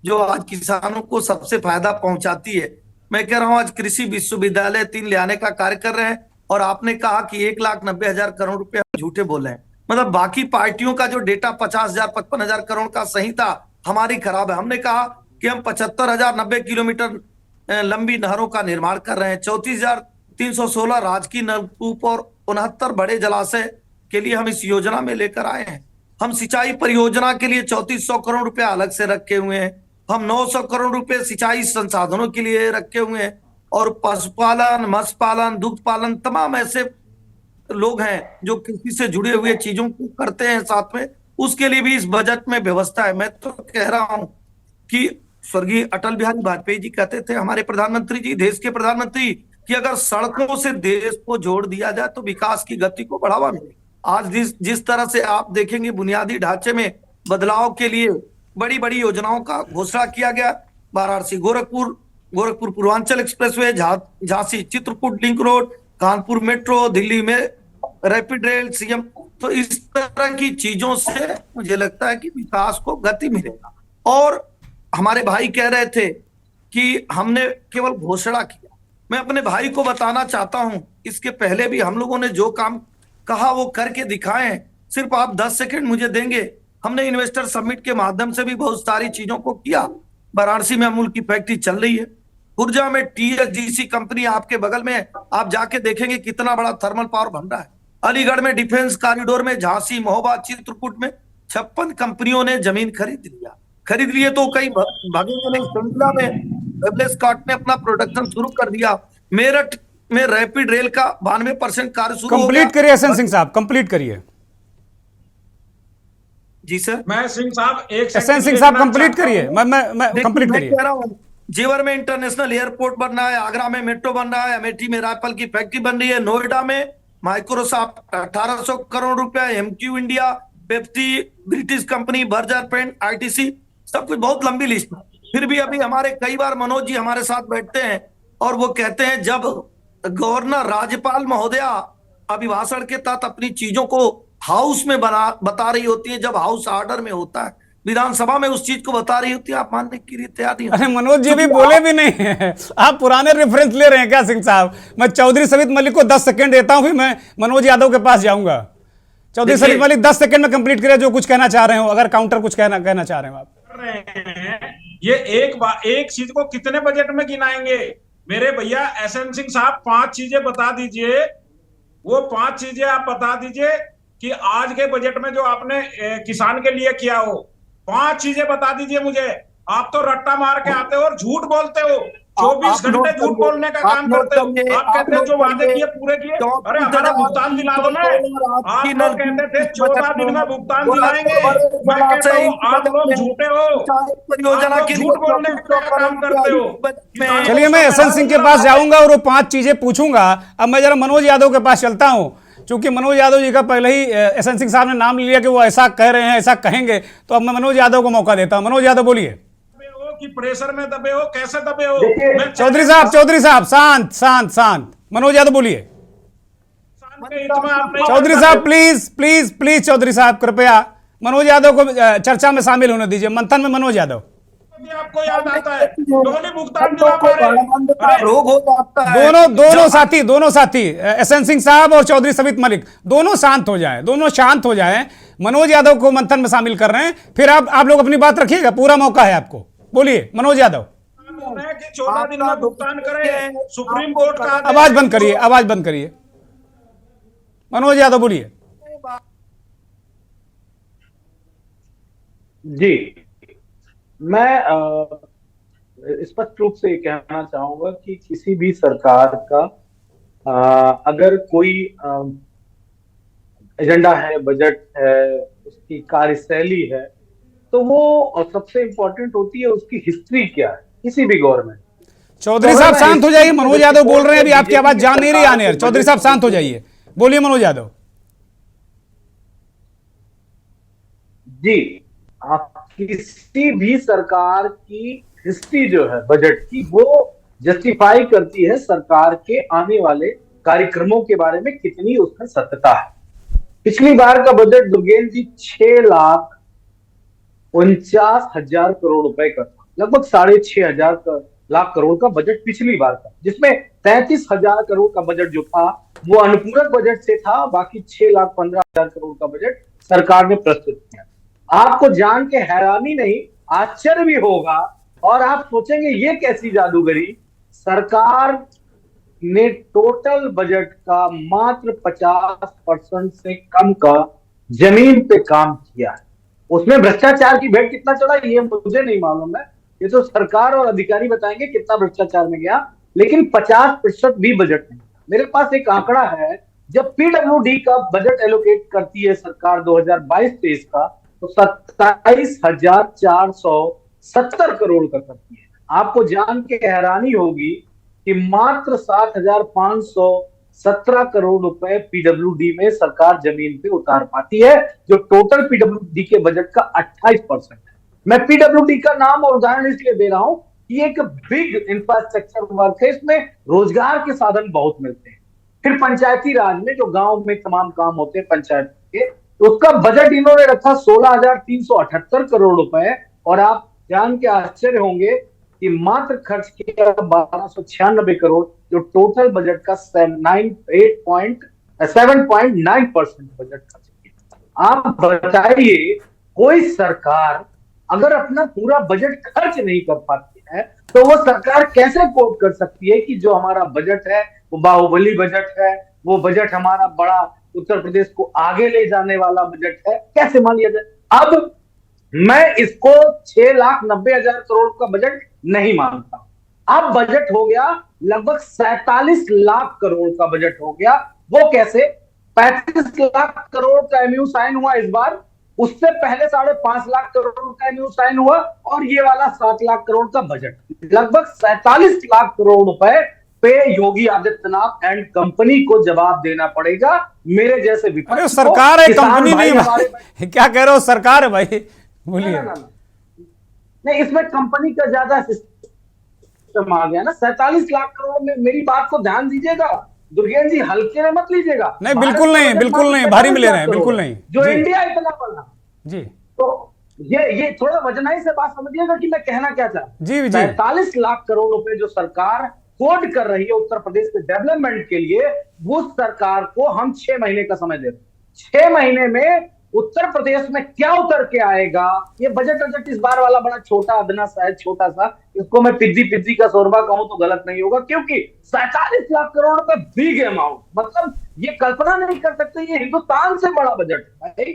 जो आज किसानों को सबसे फायदा पहुंचाती है। मैं कह रहा हूं आज कृषि विश्वविद्यालय 3 ले आने का कार्य कर रहे हैं, और आपने कहा कि 1,90,000 करोड़ रुपए हम झूठे बोल रहे हैं। मतलब बाकी पार्टियों का जो डेटा 50,000 55,000 करोड़ का सही था, हमारी खराब है। हमने कहा कि हम 75,090 किलोमीटर लंबी नहरों का निर्माण कर रहे हैं, 34,316 राजकीय नलकूप और 69 बड़े जलाशय के लिए हम इस योजना में लेकर आए हैं। हम सिंचाई परियोजना के लिए 3400 करोड़ रुपया अलग से रखे हुए हैं। हम 900 करोड़ रुपए सिंचाई संसाधनों के लिए रखे हुए हैं। और पशुपालन, मत्स्य पालन, दुग्ध पालन, तमाम ऐसे लोग हैं जो कृषि से जुड़े हुए चीजों को करते हैं साथ में, उसके लिए भी इस बजट में व्यवस्था है। मैं तो कह रहा हूं कि स्वर्गीय अटल बिहारी वाजपेयी जी कहते थे, हमारे प्रधानमंत्री जी, देश के प्रधानमंत्री, कि अगर सड़कों से देश को जोड़ दिया जाए तो विकास की गति को बढ़ावा मिले। आज जिस तरह से आप देखेंगे बुनियादी ढांचे में बदलाव के लिए बड़ी बड़ी योजनाओं का घोषणा किया गया। Varanasi Gorakhpur Purvanchal expressway, Jhansi Chitrakoot link road, Kanpur metro, Delhi में रैपिड रेल, सीएम। तो इस तरह की चीजों से मुझे लगता है कि विकास को गति मिलेगा। और हमारे भाई कह रहे थे कि हमने केवल घोषणा किया। मैं अपने भाई को बताना चाहता हूं, इसके पहले भी हम लोगों ने जो काम कहा वो करके दिखाए हैं। सिर्फ आप 10 सेकंड मुझे देंगे। हमने इन्वेस्टर समिट के माध्यम से भी बहुत सारी चीजों को किया। वाराणसी में अमूल की फैक्ट्री चल रही है, खुर्जा में टीएचडीसी कंपनी आपके बगल में है, आप जाके देखेंगे कितना बड़ा थर्मल पावर बन रहा है। अलीगढ़ में डिफेंस कॉरिडोर में, झांसी, महोबा, चित्रकूट में 56 कंपनियों ने जमीन खरीद लिए तो कई भागेंगे नहीं। श्रृंखला में ने अपना प्रोडक्शन शुरू कर दिया। मेरठ में रैपिड रेल का 92% कार्य शुरू हो गया। कंप्लीट करिए एसएन सिंह साहब, कंप्लीट करिए। जी सर। मैं सिंह साहब एक एसएन सिंह साहब कंप्लीट करिए, मैं कंप्लीट करिए। कह रहा हूं, जेवर में इंटरनेशनल एयरपोर्ट बन रहा है, आगरा में मेट्रो बन रहा है, अमेठी में राइफल की फैक्ट्री बन रही है, नोएडा में माइक्रोसॉफ्ट 1800 करोड़ रुपया, MQ India, Pepsi, British company, Berger paint, ITC, सब कुछ बहुत लंबी लिस्ट है। फिर भी अभी हमारे कई बार मनोज जी हमारे साथ बैठते हैं और वो कहते हैं जब गवर्नर राज्यपाल महोदया अभिभाषण के तहत अपनी चीजों को हाउस में बता रही होती है, जब हाउस ऑर्डर में होता है, विधानसभा में उस चीज को बता रही होती है, आप मानने के लिए तैयार नहीं। अरे मनोज जी भी बोले भी नहीं है, आप पुराने रेफरेंस ले रहे हैं क्या सिंह साहब? मैं चौधरी सबित मलिक को 10 सेकंड देता हूं, फिर मैं मनोज यादव के पास जाऊंगा। चौधरी सबित मलिक 10 सेकंड में कंप्लीट करिए जो कुछ कहना चाह रहे हो, अगर काउंटर कुछ कहना चाह रहे हो आप। ये एक चीज को कितने बजट में गिनाएंगे मेरे भैया? एसएन सिंह साहब 5 चीजें बता दीजिए, वो 5 चीजें आप बता दीजिए कि आज के बजट में जो आपने किसान के लिए किया हो, 5 चीजें बता दीजिए मुझे। आप तो रट्टा मार के आते हो और झूठ बोलते हो। 24 घंटे झूठ बोलने का काम करते हो। आप कहते हैं जो वादे किए पूरे किए। अरे हमारा भुगतान दिला दो ना। आप लोग कहते थे 14 दिन में भुगतान दिलाएंगे। मैं कहता हूँ आप लोग झूठे हो, परियोजना के झूठ बोलने का काम करते हो। चलिए मैं यशवंत सिंह के पास जाऊंगा और वो 5 चीजें पूछूंगा। अब मैं जरा मनोज यादव के पास चलता हूं, क्योंकि मनोज यादव जी का पहले ही यशवंत सिंह साहब ने नाम लिया कि वो ऐसा कह रहे हैं, ऐसा कहेंगे, तो अब मैं मनोज यादव को मौका देता हूं। मनोज यादव बोलिए। कि प्रेशर में दबे हो, कैसे दबे हो? चौधरी साहब शांत शांत शांत। मनोज यादव बोलिए। चौधरी साहब प्लीज प्लीज प्लीज, चौधरी साहब कृपया मनोज यादव को चर्चा में शामिल होने दीजिए। मंथन में मनोज यादव। आपको याद आता है डोली भुगतान दिला पा रहे? रोग हो जाता है। दोनों साथी यशवंत सिंह साहब और चौधरी सबित मलिक दोनों शांत हो जाएं, दोनों शांत हो जाएं। मनोज यादव को मंथन में शामिल कर रहे हैं, फिर आप लोग अपनी बात रखिएगा, पूरा मौका है आपको। बोलिए मनोज यादव। 14 दिन में भुगतान करें, सुप्रीम कोर्ट का। आवाज बंद करिए, आवाज बंद करिए। मनोज यादव बोलिए। जी, मैं स्पष्ट रूप से कहना चाहूंगा कि किसी भी सरकार का अगर कोई एजेंडा है, बजट है, उसकी कार्यशैली है, तो वो सबसे इंपॉर्टेंट होती है उसकी हिस्ट्री क्या है किसी भी गवर्नमेंट। चौधरी साहब शांत हो जाइए। मनोज यादव बोल रहे हैं, अभी आपकी आवाज जा नहीं रही आने। चौधरी साहब शांत हो जाइए, बोलिए मनोज यादव। जी, आप किसी भी सरकार की हिस्ट्री जो है बजट की, वो जस्टिफाई करती है सरकार के आने वाले कार्यक्रमों के बारे में कितनी उसमें सत्यता है। पिछली बार का बजट दुर्गेन जी 6,49,000 करोड़ रुपए का था, लगभग 6,500 लाख करोड़ का बजट पिछली बार का, जिसमें 33,000 करोड़ का बजट जो था वो अनुपूरक बजट से था। बाकी 6,15,000 करोड़ का बजट सरकार ने प्रस्तुत किया। आपको जान के हैरानी नहीं, आश्चर्य भी होगा और आप सोचेंगे ये कैसी जादूगरी। सरकार ने टोटल बजट का मात्र 50% से कम का जमीन पे काम किया है। उसमें भ्रष्टाचार की भेंट कितना चढ़ा ये मुझे नहीं मालूम है, ये तो सरकार और अधिकारी बताएंगे कितना भ्रष्टाचार में गया, लेकिन 50% भी बजट नहीं। मेरे पास एक आंकड़ा है, जब पीडब्ल्यूडी का बजट एलोकेट करती है सरकार 2022-23 का, तो 27,470 करोड़ का करती है। आपको जान के हैरानी होगी कि मात्र 7,517 करोड़ रुपए पीडब्ल्यूडी में सरकार जमीन पे उतार पाती है, जो टोटल पीडब्ल्यूडी के बजट का 28% है। मैं पीडब्ल्यूडी का नाम और उदाहरण इसलिए दे रहा हूं कि एक बिग इंफ्रास्ट्रक्चर वर्क है, इसमें रोजगार के साधन बहुत मिलते हैं। फिर पंचायती राज में जो गांव में तमाम काम होते हैं पंचायत के, उसका बजट इन्होंने रखा 16,378 करोड़ रुपए, और आप जान के आश्चर्य होंगे कि मात्र खर्च किया 1,296 करोड़, जो टोटल बजट का 7.9% बजट खर्च किया। आप बताइए, कोई सरकार अगर अपना पूरा बजट खर्च नहीं कर पाती है तो वो सरकार कैसे कोट कर सकती है कि जो हमारा बजट है वो बाहुबली बजट है, वो बजट हमारा बड़ा उत्तर प्रदेश को आगे ले जाने वाला बजट है, कैसे मान लिया जाए? अब मैं इसको 6,90,000 करोड़ का बजट नहीं मानता। अब बजट हो गया लगभग 47 लाख करोड़ का बजट हो गया। वो कैसे? 35 लाख करोड़ का एमयू साइन हुआ इस बार, उससे पहले 5.5 लाख करोड़ का एमयू साइन हुआ, और ये वाला 7 लाख करोड़ का बजट, लगभग 47 लाख करोड़ रुपए पे योगी आदित्यनाथ एंड कंपनी को जवाब देना पड़ेगा। मेरे जैसे विपक्ष को, सरकार है, कंपनी नहीं है। क्या कह रहे हो? सरकार है भाई, बोलिए। नहीं, इसमें कंपनी का ज्यादा सिस्टम आ गया ना। 47 लाख करोड़ में मेरी बात को ध्यान दीजिएगा दुर्गेन जी, हल्के में मत लीजिएगा। नहीं, बिल्कुल नहीं, बिल्कुल नहीं, भारी में ले रहे हैं, बिल्कुल नहीं। जो इंडिया इतना बड़ा जी, तो ये थोड़ा वजनाई से बात समझिएगा कि मैं कहना क्या चाहता हूं। जी, 47 लाख करोड़ रुपए जो सरकार कोड कर रही है उत्तर प्रदेश के डेवलपमेंट के लिए, वो सरकार को हम 6 महीने का समय दे रहे हैं। 6 महीने में उत्तर प्रदेश में क्या उतर के आएगा? ये बजट इस बार वाला बड़ा छोटा अदना सा है, छोटा सा, इसको मैं पिज्जी का शोरबा कहूं तो गलत नहीं होगा, क्योंकि 47 लाख करोड़ रुपए बिग अमाउंट, मतलब ये कल्पना नहीं कर सकते, ये हिंदुस्तान से बड़ा बजट है।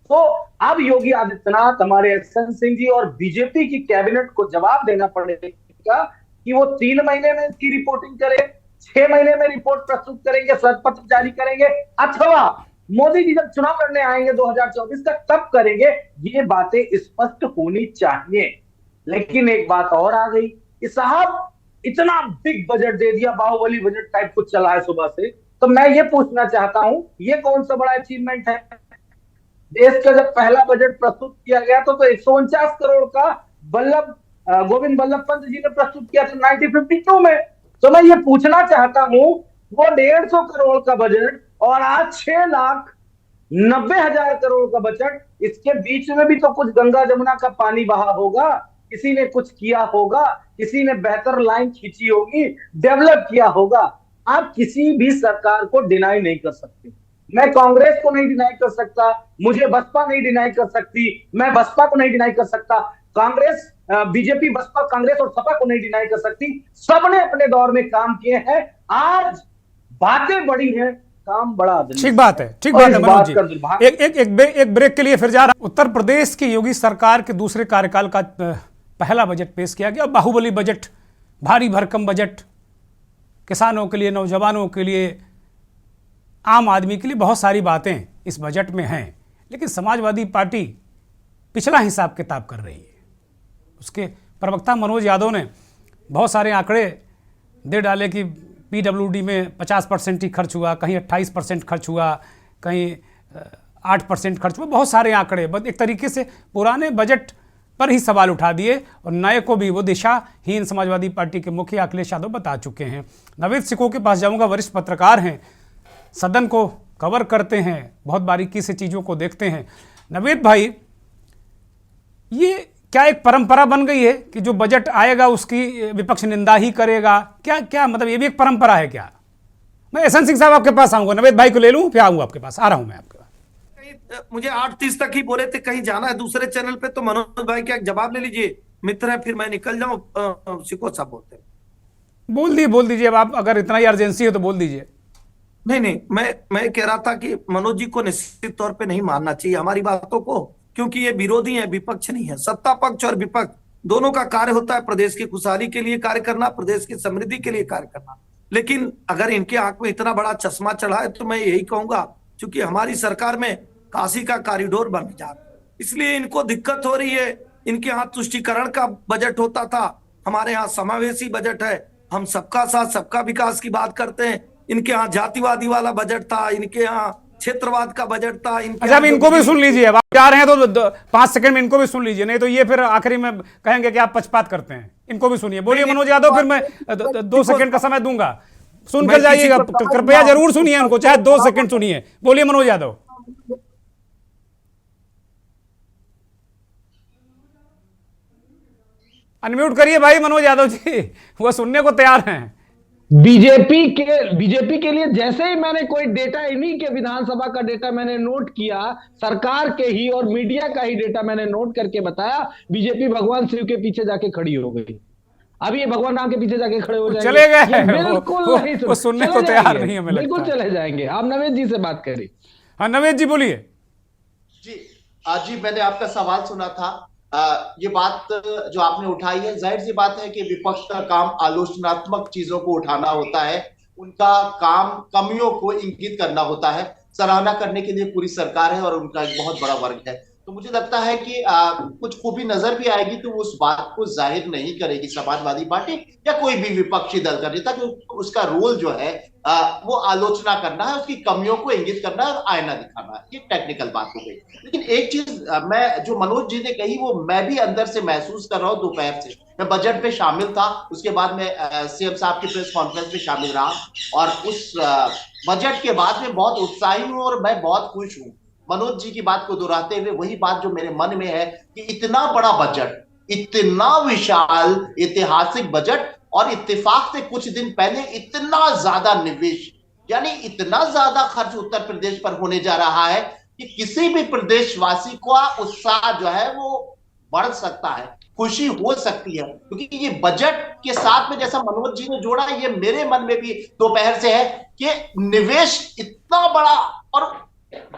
तो अब योगी आदित्यनाथ, हमारे यशवंत सिंह जी और बीजेपी की कैबिनेट को जवाब देना पड़ेगा कि वो 3 महीने में इसकी रिपोर्टिंग करे, 6 महीने में रिपोर्ट प्रस्तुत करेंगे, श्वेत पत्र जारी करेंगे, अथवा मोदी जी जब चुनाव लड़ने आएंगे 2024 तक तब करेंगे। ये बातें स्पष्ट होनी चाहिए। लेकिन एक बात और आ गई कि साहब इतना बिग बजट दे दिया, बाहुबली बजट टाइप कुछ चला है सुबह से। तो मैं ये पूछना चाहता हूं, ये कौन सा बड़ा अचीवमेंट है? देश का जब पहला बजट प्रस्तुत किया गया तो 149 करोड़ का गोविंद बल्लभ पंत जी ने प्रस्तुत किया था 1952 में। तो मैं ये पूछना चाहता हूं, वो 150 करोड़ का बजट और आज 6,90,000 करोड़ का बजट, इसके बीच में भी तो कुछ गंगा जमुना का पानी बहा होगा, किसी ने कुछ किया होगा, किसी ने बेहतर लाइन खींची होगी, डेवलप किया होगा। आप किसी भी सरकार को डिनाई नहीं कर सकते। मैं कांग्रेस को नहीं डिनाई कर सकता, मुझे बसपा नहीं डिनाई कर सकती, मैं बसपा को नहीं डिनाई कर सकता, कांग्रेस बीजेपी बसपा कांग्रेस और सपा को नहीं डिनाई कर सकती। सबने अपने दौर में काम किए हैं। आज बातें बड़ी हैं, काम बड़ा। ठीक बात है, ठीक बात है मनोज जी। एक ब्रेक के लिए फिर जा रहा। उत्तर प्रदेश की योगी सरकार के दूसरे कार्यकाल का पहला बजट पेश किया गया। बाहुबली बजट, भारी भरकम बजट, किसानों के लिए, नौजवानों के लिए, आम आदमी के लिए बहुत सारी बातें इस बजट में हैं। लेकिन समाजवादी पार्टी पिछला हिसाब किताब कर रही है। उसके प्रवक्ता मनोज यादव ने बहुत सारे आंकड़े दे डाले कि पीडब्ल्यूडी में 50% ही खर्च हुआ, कहीं 28% खर्च हुआ, कहीं 8% खर्च हुआ। बहुत सारे आंकड़े एक तरीके से पुराने बजट पर ही सवाल उठा दिए और नए को भी वो दिशाहीन समाजवादी पार्टी के मुखिया अखिलेश यादव बता चुके हैं। नवेद सिकोह के पास जाऊंगा, वरिष्ठ पत्रकार हैं, सदन को कवर करते हैं, बहुत बारीकी से चीज़ों को देखते हैं। नवेद भाई, ये क्या एक परंपरा बन गई है कि जो बजट आएगा उसकी विपक्ष निंदा ही करेगा? क्या मतलब ये भी एक परंपरा है क्या? मैं एहसन सिंह साहब आपके पास आऊंगा, नवेद भाई को ले लूं, फिर आऊंगा आपके पास। आ रहा हूं मैं आपके पास। मुझे 8:30 तक ही बोले थे, कहीं जाना है दूसरे चैनल पे, तो मनोज भाई क्या जवाब ले लीजिए, मित्र है, फिर मैं निकल जाऊं। सिको साहब बोलते हैं, बोल दीजिए। अब आप अगर इतना ही अर्जेंसी है तो बोल दीजिए। नहीं, मैं कह रहा था कि मनोज जी को निश्चित तौर पे नहीं मानना चाहिए हमारी बातों को, क्योंकि ये विरोधी है, विपक्ष नहीं है। सत्ता पक्ष और विपक्ष दोनों का कार्य होता है प्रदेश की खुशहाली के लिए कार्य करना, प्रदेश की समृद्धि के लिए कार्य करना। लेकिन अगर इनके आंख में इतना बड़ा चश्मा चढ़ा है तो मैं यही कहूंगा, क्योंकि हमारी सरकार में काशी का कॉरिडोर बन जा रहा है, इसलिए इनको दिक्कत हो रही है। इनके यहाँ तुष्टीकरण का बजट होता था, हमारे यहाँ समावेशी बजट है, हम सबका साथ सबका विकास की बात करते हैं। इनके यहाँ जातिवादी वाला बजट था, इनके यहाँ क्षेत्रवाद का बजट था। अच्छा, अब इनको भी सुन लीजिए। अब आप जा रहे हैं तो 5 सेकंड में इनको भी सुन लीजिए, नहीं तो ये फिर आखिरी में कहेंगे कि आप पक्षपात करते हैं। इनको भी सुनिए। बोलिए मनोज यादव, फिर मैं 2 सेकंड का समय दूंगा, सुनकर जाइएगा। कृपया जरूर सुनिए उनको, चाहे 2 सेकंड सुनिए। बोलिए मनोज यादव। अनम्यूट करिए भाई मनोज यादव जी, वो सुनने को तैयार हैं। बीजेपी के लिए जैसे ही मैंने कोई डेटा, इन्हीं के विधानसभा का डेटा मैंने नोट किया, सरकार के ही और मीडिया का ही डेटा मैंने नोट करके बताया, बीजेपी भगवान शिव के पीछे जाके खड़ी हो गई। अभी ये भगवान राम के पीछे जाके खड़े हो जाएंगे, चले गए, बिल्कुल नहीं, वो सुनने को तैयार नहीं है, बिल्कुल चले जाएंगे। आप नवेद जी से बात करिए। हाँ नवेद जी बोलिए। जी मैंने आपका सवाल सुना था। ये बात जो आपने उठाई है, जाहिर सी बात है कि विपक्ष का काम आलोचनात्मक चीजों को उठाना होता है, उनका काम कमियों को इंगित करना होता है। सराहना करने के लिए पूरी सरकार है और उनका एक बहुत बड़ा वर्ग है। तो मुझे लगता है कि कुछ खूबी नजर भी आएगी तो उस बात को जाहिर नहीं करेगी समाजवादी पार्टी या कोई भी विपक्षी दल का नेता, क्योंकि उसका रोल जो है वो आलोचना करना है, उसकी कमियों को इंगित करना है और आईना दिखाना है। ये टेक्निकल बात हो गई। लेकिन एक चीज मैं जो मनोज जी ने कही वो मैं भी अंदर से महसूस कर रहा हूँ। दोपहर से मैं बजट पे शामिल था, उसके बाद मैं सीएम साहब की प्रेस कॉन्फ्रेंस में शामिल रहा और उस बजट के बाद में बहुत उत्साही हूँ और मैं बहुत खुश हूँ। मनोज जी की बात को दोहराते हुए वही बात जो मेरे मन में है कि इतना बड़ा बजट, इतना विशाल ऐतिहासिक बजट और इत्तेफाक से कुछ दिन पहले इतना ज्यादा निवेश, यानी इतना ज्यादा खर्च उत्तर प्रदेश पर होने जा रहा है कि किसी भी प्रदेशवासी का उत्साह जो है वो बढ़ सकता है, खुशी हो सकती है। क्योंकि ये बजट के साथ में जैसा मनोज जी ने जोड़ा, ये मेरे मन में भी दोपहर से है कि निवेश इतना बड़ा और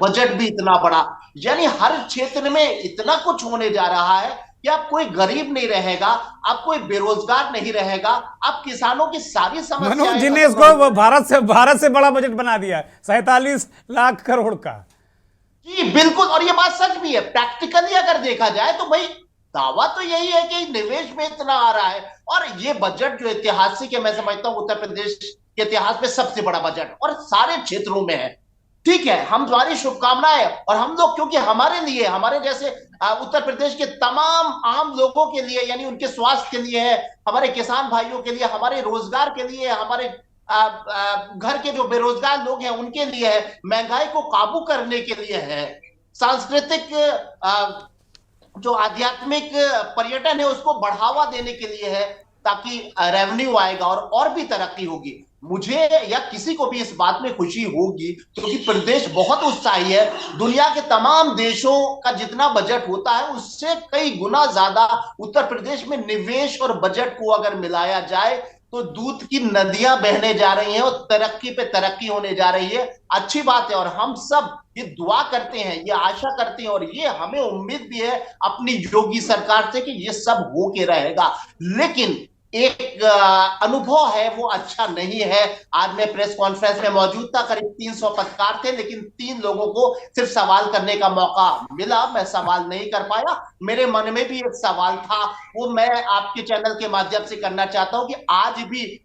बजट भी इतना बड़ा, यानी हर क्षेत्र में इतना कुछ होने जा रहा है कि अब कोई गरीब नहीं रहेगा, अब कोई बेरोजगार नहीं रहेगा, अब किसानों की सारी समस्याएं मनोज जी ने इसको भारत से बड़ा बजट बना दिया है, 47 लाख करोड़ का। जी बिल्कुल, और ये बात सच भी है। प्रैक्टिकली अगर देखा जाए तो भाई दावा तो यही है कि निवेश में इतना आ रहा है, और ये बजट जो ऐतिहासिक है, मैं समझता हूं उत्तर प्रदेश के इतिहास में सबसे बड़ा बजट और सारे क्षेत्रों में है। ठीक है, हम हमारी शुभकामनाएं, और हम लोग क्योंकि हमारे लिए, हमारे जैसे उत्तर प्रदेश के तमाम आम लोगों के लिए, यानी उनके स्वास्थ्य के लिए है, हमारे किसान भाइयों के लिए, हमारे रोजगार के लिए, हमारे घर के जो बेरोजगार लोग हैं उनके लिए है, महंगाई को काबू करने के लिए है, सांस्कृतिक जो आध्यात्मिक पर्यटन है उसको बढ़ावा देने के लिए है, ताकि रेवेन्यू आएगा और भी तरक्की होगी। मुझे या किसी को भी इस बात में खुशी होगी क्योंकि प्रदेश बहुत उत्साही है। दुनिया के तमाम देशों का जितना बजट होता है उससे कई गुना ज्यादा उत्तर प्रदेश में निवेश और बजट को अगर मिलाया जाए तो दूध की नदियां बहने जा रही हैं और तरक्की पे तरक्की होने जा रही है। अच्छी बात है, और हम सब ये दुआ करते हैं, ये आशा करते हैं, और ये हमें उम्मीद भी है अपनी योगी सरकार से कि ये सब हो के रहेगा। लेकिन एक अनुभव है वो अच्छा नहीं है। आज मैं प्रेस कॉन्फ्रेंस में मौजूद था, करीब 300 पत्रकार थे, लेकिन 3 लोगों को सिर्फ सवाल करने का मौका मिला, मैं सवाल नहीं कर पाया। मेरे मन में भी एक सवाल था, वो मैं आपके चैनल के माध्यम से करना चाहता हूं कि आज भी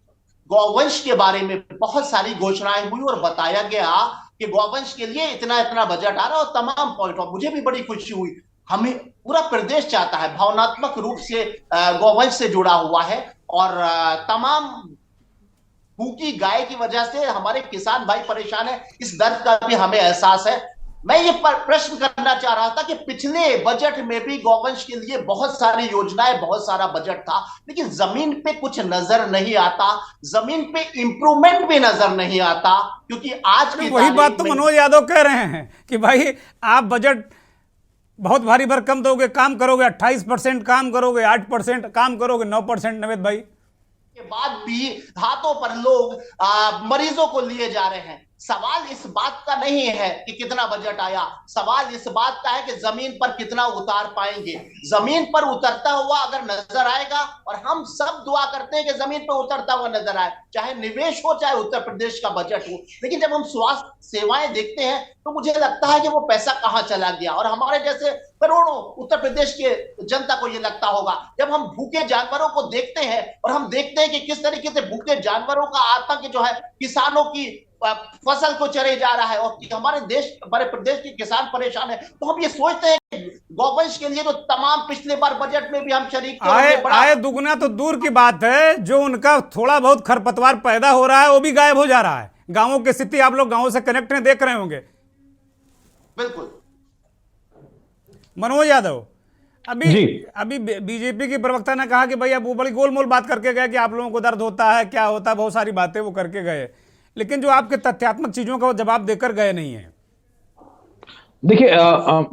गौवंश के बारे में बहुत सारी घोषणाएं हुई और बताया गया कि गौवंश के लिए इतना इतना बजट आ रहा है और तमाम पॉइंट, और मुझे भी बड़ी खुशी हुई। हमें पूरा प्रदेश चाहता है, भावनात्मक रूप से गौवंश से जुड़ा हुआ है, और तमाम भूखी गाय की वजह से हमारे किसान भाई परेशान है, इस दर्द का भी हमें एहसास है। मैं ये प्रश्न करना चाह रहा था कि पिछले बजट में भी गौवंश के लिए बहुत सारी योजनाएं, बहुत सारा बजट था, लेकिन जमीन पे कुछ नजर नहीं आता, जमीन पे इंप्रूवमेंट भी नजर नहीं आता, क्योंकि आज की वही बात तो मनोज यादव कह रहे हैं कि भाई आप बजट बहुत भारी भरकम दोगे, काम करोगे 28% काम करोगे, 8% काम करोगे, 9%। नवेद भाई के बाद भी हाथों पर लोग मरीजों को लिए जा रहे हैं। सवाल इस बात का नहीं है कि कितना बजट आया, सवाल इस बात का है कि जमीन पर कितना उतार पाएंगे। जमीन पर उतरता हुआ अगर नजर आएगा, और हम सब दुआ करते हैं कि जमीन पर उतरता हुआ नजर आए, चाहे निवेश हो चाहे उत्तर प्रदेश का बजट हो, लेकिन जब हम स्वास्थ्य सेवाएं देखते हैं तो मुझे लगता है कि वो पैसा कहां चला गया। और हमारे जैसे करोड़ों उत्तर प्रदेश के जनता को ये लगता होगा, जब हम भूखे जानवरों को देखते हैं और हम देखते हैं कि किस तरीके से भूखे जानवरों का आतंक जो है किसानों की फसल को चरे जा रहा है, और हमारे प्रदेश के किसान परेशान है, तो हम ये सोचते हैं गौवंश के लिए जो तमाम पिछले बार बजट में भी हम शरीक आए दुगना तो दूर की बात है, जो उनका थोड़ा बहुत खरपतवार पैदा हो रहा है वो भी गायब हो जा रहा है। गांवों की स्थिति आप लोग गांवों से कनेक्ट में देख रहे होंगे। बिल्कुल मनोज यादव, अभी बीजेपी के प्रवक्ता ने कहा कि भाई अब वो बड़ी गोलमोल बात करके गए कि आप लोगों को दर्द होता है, क्या होता है, बहुत सारी बातें वो करके गए, लेकिन जो आपके तथ्यात्मक चीजों का वो जवाब देकर गए नहीं है। देखिए,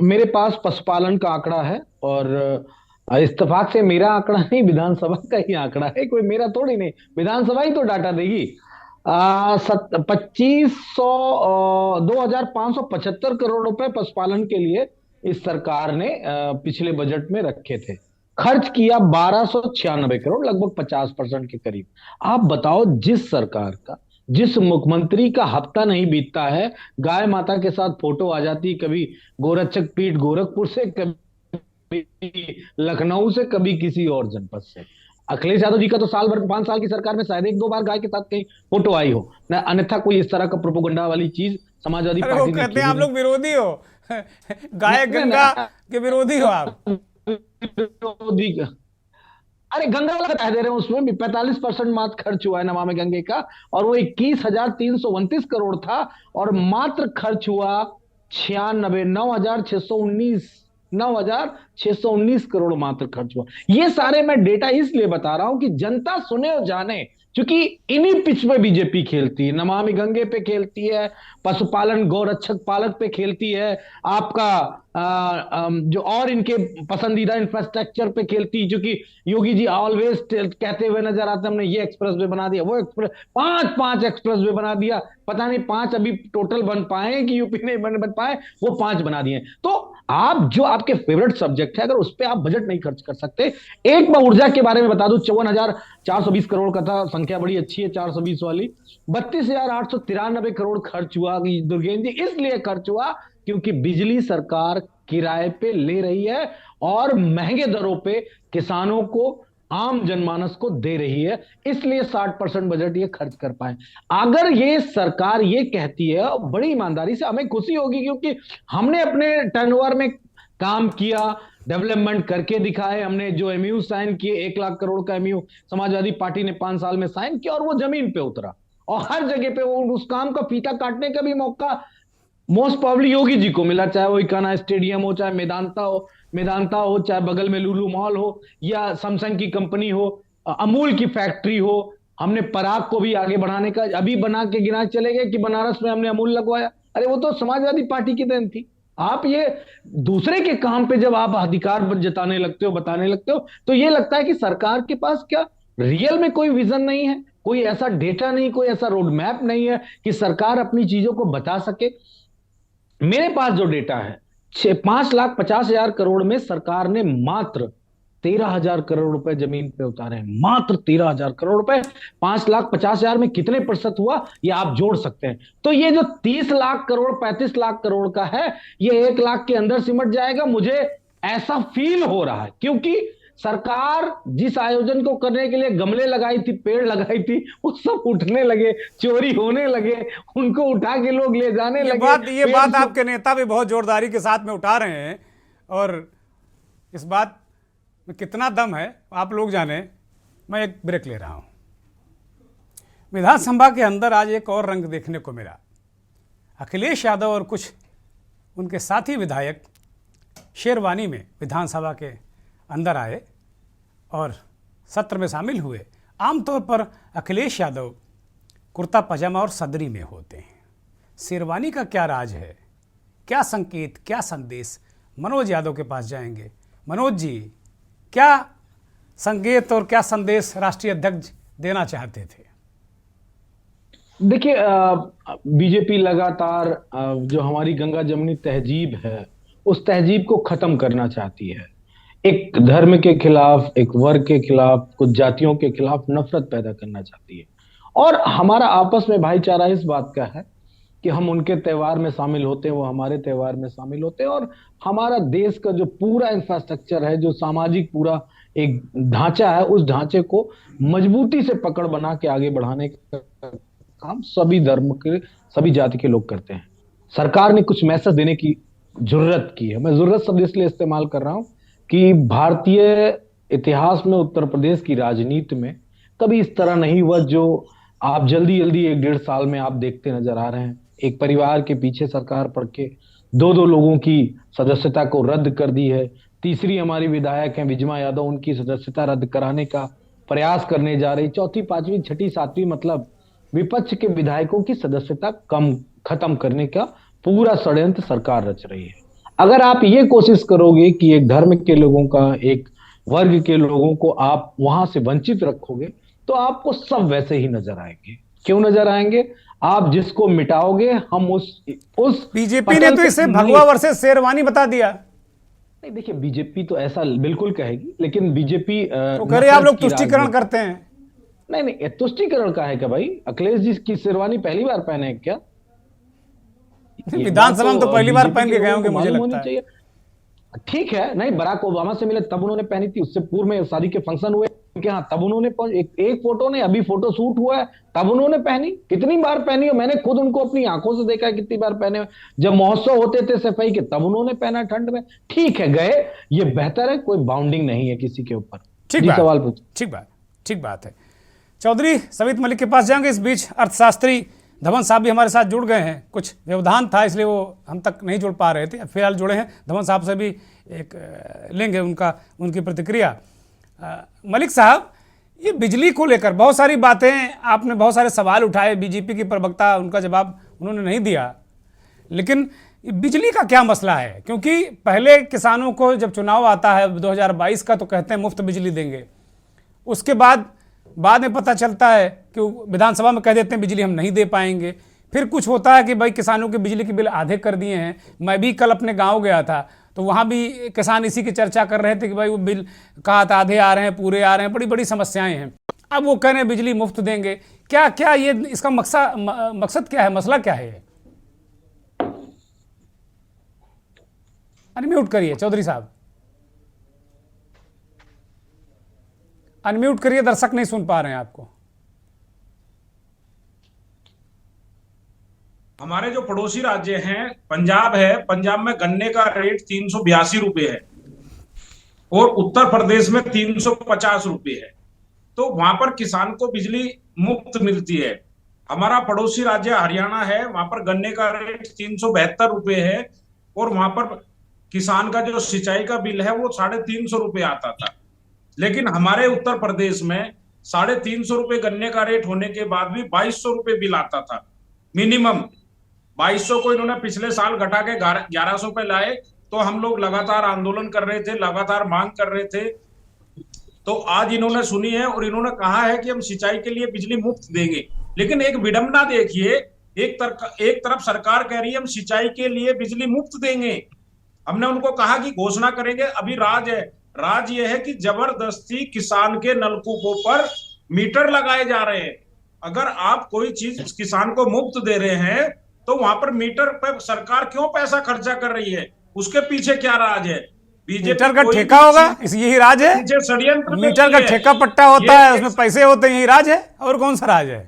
मेरे पास पशुपालन का आंकड़ा है, और इत्तेफाक से मेरा आंकड़ा नहीं, विधानसभा का ही आंकड़ा है, कोई मेरा थोड़ी नहीं, विधानसभा ही तो डाटा देगी। 2,575 करोड़ रुपए पशुपालन के लिए इस सरकार ने पिछले बजट में रखे थे, खर्च किया 1296 करोड़, लगभग 50% के करीब। आप बताओ, जिस सरकार का, जिस मुख्यमंत्री का हफ्ता नहीं बीतता है, गाय माता के साथ फोटो आ जाती, कभी गोरक्षक पीठ गोरखपुर से, कभी लखनऊ से, कभी किसी और जनपद से। अखिलेश यादव जी का तो साल भर 5 साल की सरकार में शायद 1-2 बार गाय के साथ कहीं फोटो आई हो ना, अन्यथा कोई इस तरह का प्रोपोगंडा वाली चीज समाजवादी पार्टी ने कहते हैं आप लोग विरोधी हो, गाय गंगा के विरोधी हो आप। विरोधी, अरे गंगा वाला कह दे रहे हैं, उसमें भी 45% मात्र खर्च हुआ है नमामि गंगे का, और वो 21,329 करोड़ था, और मात्र खर्च हुआ 9,619 करोड़ मात्र खर्च हुआ। ये सारे मैं डेटा इसलिए बता रहा हूं कि जनता सुने और जाने, क्योंकि इन्हीं पिच पे बीजेपी खेलती है, नमामि गंगे पे खेलती है, पशुपालन गौरक्षक पालक पे खेलती है, आपका जो और इनके पसंदीदा इंफ्रास्ट्रक्चर पे खेलती है, क्योंकि योगी जी ऑलवेज कहते हुए नजर आते, हमने ये एक्सप्रेसवे बना दिया, वो एक्सप्रेस 5 एक्सप्रेसवे बना दिया, पता नहीं 5 अभी टोटल बन पाए कि यूपी नहीं बन पाए, वो 5 बना दिए। तो आप जो आपके फेवरेट सब्जेक्ट प्रोजेक्ट है, अगर उस पर आप बजट नहीं खर्च कर सकते। एक मैं ऊर्जा के बारे में बता दूं, 54,420 करोड़ का था, संख्या बड़ी अच्छी है 420 वाली। 32,893 करोड़ खर्च हुआ दुर्गेंद्र जी, इसलिए खर्च हुआ क्योंकि बिजली सरकार किराए पे ले रही है और महंगे दरों पे किसानों को, आम जनमानस को दे रही है, इसलिए 60% बजट ये खर्च कर पाए। अगर ये सरकार ये कहती है, बड़ी ईमानदारी से हमें खुशी होगी, क्योंकि हमने अपने टर्नओवर में काम किया, डेवलपमेंट करके दिखाए। हमने जो एमयू साइन किए, 1 लाख करोड़ का एमयू समाजवादी पार्टी ने 5 साल में साइन किया और वो जमीन पे उतरा, और हर जगह पे वो उस काम का फीता काटने का भी मौका मोस्ट प्रोबेबली योगी जी को मिला, चाहे वो इकाना स्टेडियम हो, चाहे मेदांता हो, चाहे बगल में लुलु मॉल हो, या सैमसंग की कंपनी हो, अमूल की फैक्ट्री हो। हमने पराग को भी आगे बढ़ाने का, अभी बना के गिना चले गए कि बनारस में हमने अमूल लगवाया, अरे वो तो समाजवादी पार्टी की देन थी। आप ये दूसरे के काम पे जब आप अधिकार जताने लगते हो, बताने लगते हो, तो ये लगता है कि सरकार के पास क्या रियल में कोई विजन नहीं है, कोई ऐसा डेटा नहीं, कोई ऐसा रोड मैप नहीं है कि सरकार अपनी चीजों को बता सके। मेरे पास जो डेटा है, 5,50,000 करोड़ में सरकार ने मात्र 13,000 करोड़ रुपए जमीन पे उतारे हैं, मात्र 13,000 करोड़ रुपए। 5,50,000 में कितने प्रतिशत हुआ ये आप जोड़ सकते हैं। तो ये जो 30 लाख करोड़ 35 लाख करोड़ का है, ये 1 लाख के अंदर सिमट जाएगा, मुझे ऐसा फील हो रहा है, क्योंकि सरकार जिस आयोजन को करने के लिए गमले लगाई थी, पेड़ लगाई थी, वो सब उठने लगे, चोरी होने लगे, उनको उठा के लोग ले जाने लगे। ये बात आपके नेता भी बहुत जोरदारी के साथ में उठा रहे हैं, और इस बात में कितना दम है आप लोग जाने। मैं एक ब्रेक ले रहा हूं। विधानसभा के अंदर आज एक और रंग देखने को मिला। अखिलेश यादव और कुछ उनके साथी विधायक शेरवानी में विधानसभा के अंदर आए और सत्र में शामिल हुए। आमतौर पर अखिलेश यादव कुर्ता पजामा और सदरी में होते हैं। शेरवानी का क्या राज है, क्या संकेत, क्या संदेश? मनोज यादव के पास जाएंगे। मनोज जी, क्या संकेत और क्या संदेश राष्ट्रीय अध्यक्ष देना चाहते थे? देखिए, बीजेपी लगातार जो हमारी गंगा जमुनी तहजीब है, उस तहजीब को खत्म करना चाहती है। एक धर्म के खिलाफ, एक वर्ग के खिलाफ, कुछ जातियों के खिलाफ नफरत पैदा करना चाहती है। और हमारा आपस में भाईचारा इस बात का है कि हम उनके त्योहार में शामिल होते हैं, वो हमारे त्योहार में शामिल होते हैं, और हमारा देश का जो पूरा इंफ्रास्ट्रक्चर है, जो सामाजिक पूरा एक ढांचा है, उस ढांचे को मजबूती से पकड़ बना के आगे बढ़ाने का काम सभी धर्म के, सभी जाति के लोग करते हैं। सरकार ने कुछ मैसेज देने की जरूरत की है। मैं जरूरत शब्द इसलिए इस्तेमाल कर रहा हूं कि भारतीय इतिहास में उत्तर प्रदेश की राजनीति में कभी इस तरह नहीं हुआ जो आप जल्दी 1-1.5 साल में आप देखते नजर आ रहे हैं। एक परिवार के पीछे सरकार पड़ के 2-2 लोगों की सदस्यता को रद्द कर दी है। तीसरी हमारी विधायक हैं विजमा यादव, उनकी सदस्यता रद्द कराने का प्रयास करने जा रही। चौथी, पांचवी, छठी, सातवीं, मतलब विपक्ष के विधायकों की सदस्यता खत्म करने का पूरा षड्यंत्र सरकार रच रही है। अगर आप ये कोशिश करोगे कि एक धर्म के लोगों का, एक वर्ग के लोगों को आप वहां से वंचित रखोगे, तो आपको सब वैसे ही नजर आएंगे। क्यों नजर आएंगे? आप जिसको मिटाओगे, हम उस बीजेपी ने तो इसे भगवा वर्सेस शेरवानी बता दिया। नहीं, देखिए, बीजेपी तो ऐसा बिल्कुल कहेगी, लेकिन बीजेपी तो करे आप लोग तुष्टीकरण करते हैं। नहीं, तुष्टीकरण का है क्या भाई? अखिलेश जी की शेरवानी पहली बार पहने हैं क्या? विधानसभा में तो पहली बार पहन के गए होंगे, मुझे लगता है। ठीक है, नहीं, बराक ओबामा से मिले तब उन्होंने पहनी थी, उससे पूर्व में शादी के फंक्शन हुए उनके यहाँ तब उन्होंने एक फोटो नहीं, अभी फोटो शूट हुआ है तब उन्होंने पहनी। कितनी बार पहनी हो, मैंने खुद उनको अपनी आंखों से देखा है कितनी बार पहने। जब महोत्सव होते थे सफाई के तब उन्होंने पहना ठंड में। ठीक है, गए, ये बेहतर है, कोई बाउंडिंग नहीं है किसी के ऊपर। सवाल पूछ। ठीक बात है। चौधरी सवित मलिक के पास जाएंगे। इस बीच अर्थशास्त्री धवन साहब भी हमारे साथ जुड़ गए हैं। कुछ व्यवधान था इसलिए वो हम तक नहीं जुड़ पा रहे थे, फिलहाल जुड़े हैं। धवन साहब से भी एक लेंगे उनकी प्रतिक्रिया। मलिक साहब, ये बिजली को लेकर बहुत सारी बातें, आपने बहुत सारे सवाल उठाए, बीजेपी की प्रवक्ता उनका जवाब उन्होंने नहीं दिया, लेकिन बिजली का क्या मसला है? क्योंकि पहले किसानों को जब चुनाव आता है 2022 का तो कहते हैं मुफ्त बिजली देंगे, उसके बाद में पता चलता है कि विधानसभा में कह देते हैं बिजली हम नहीं दे पाएंगे। फिर कुछ होता है कि भाई किसानों के बिजली के बिल आधे कर दिए हैं। मैं भी कल अपने गांव गया था तो वहाँ भी किसान इसी की चर्चा कर रहे थे कि भाई वो बिल कहा था आधे आ रहे हैं, पूरे आ रहे हैं, बड़ी बड़ी समस्याएं हैं। अब वो कह रहे हैं बिजली मुफ्त देंगे। क्या क्या ये इसका मकसद क्या है, मसला क्या है? अनम्यूट करिए चौधरी साहब, अनम्यूट करिए, दर्शक नहीं सुन पा रहे हैं आपको। हमारे जो पड़ोसी राज्य हैं, पंजाब है, पंजाब में गन्ने का रेट 382 रुपए है और उत्तर प्रदेश में 350 रुपए है। तो वहां पर किसान को बिजली मुफ्त मिलती है। हमारा पड़ोसी राज्य हरियाणा है, वहां पर गन्ने का रेट 372 रुपए है और वहां पर किसान का जो सिंचाई का बिल है वो 350 रुपए आता था। लेकिन हमारे उत्तर प्रदेश में 350 रुपए गन्ने का रेट होने के बाद भी 2200 रुपए बिल आता था मिनिमम। 2200 को इन्होंने पिछले साल घटा के 1100 पे लाए। तो हम लोग लगातार आंदोलन कर रहे थे, लगातार मांग कर रहे थे। तो आज इन्होंने सुनी है और इन्होंने कहा है कि हम सिंचाई के लिए बिजली मुफ्त देंगे। लेकिन एक विडंबना देखिए, एक तरफ सरकार कह रही है हम सिंचाई के लिए बिजली मुफ्त देंगे। हमने उनको कहा कि घोषणा करेंगे, अभी राज ये है कि जबरदस्ती किसान के नलकूपों पर मीटर लगाए जा रहे हैं। अगर आप कोई चीज किसान को मुफ्त दे रहे हैं तो वहां पर मीटर पर सरकार क्यों पैसा खर्चा कर रही है? उसके पीछे क्या राज है? मीटर का ठेका होगा, यही राज है। षड्यंत्र मीटर का ठेका पट्टा होता है, उसमें पैसे होते हैं, यही राज है। और कौन सा राज है?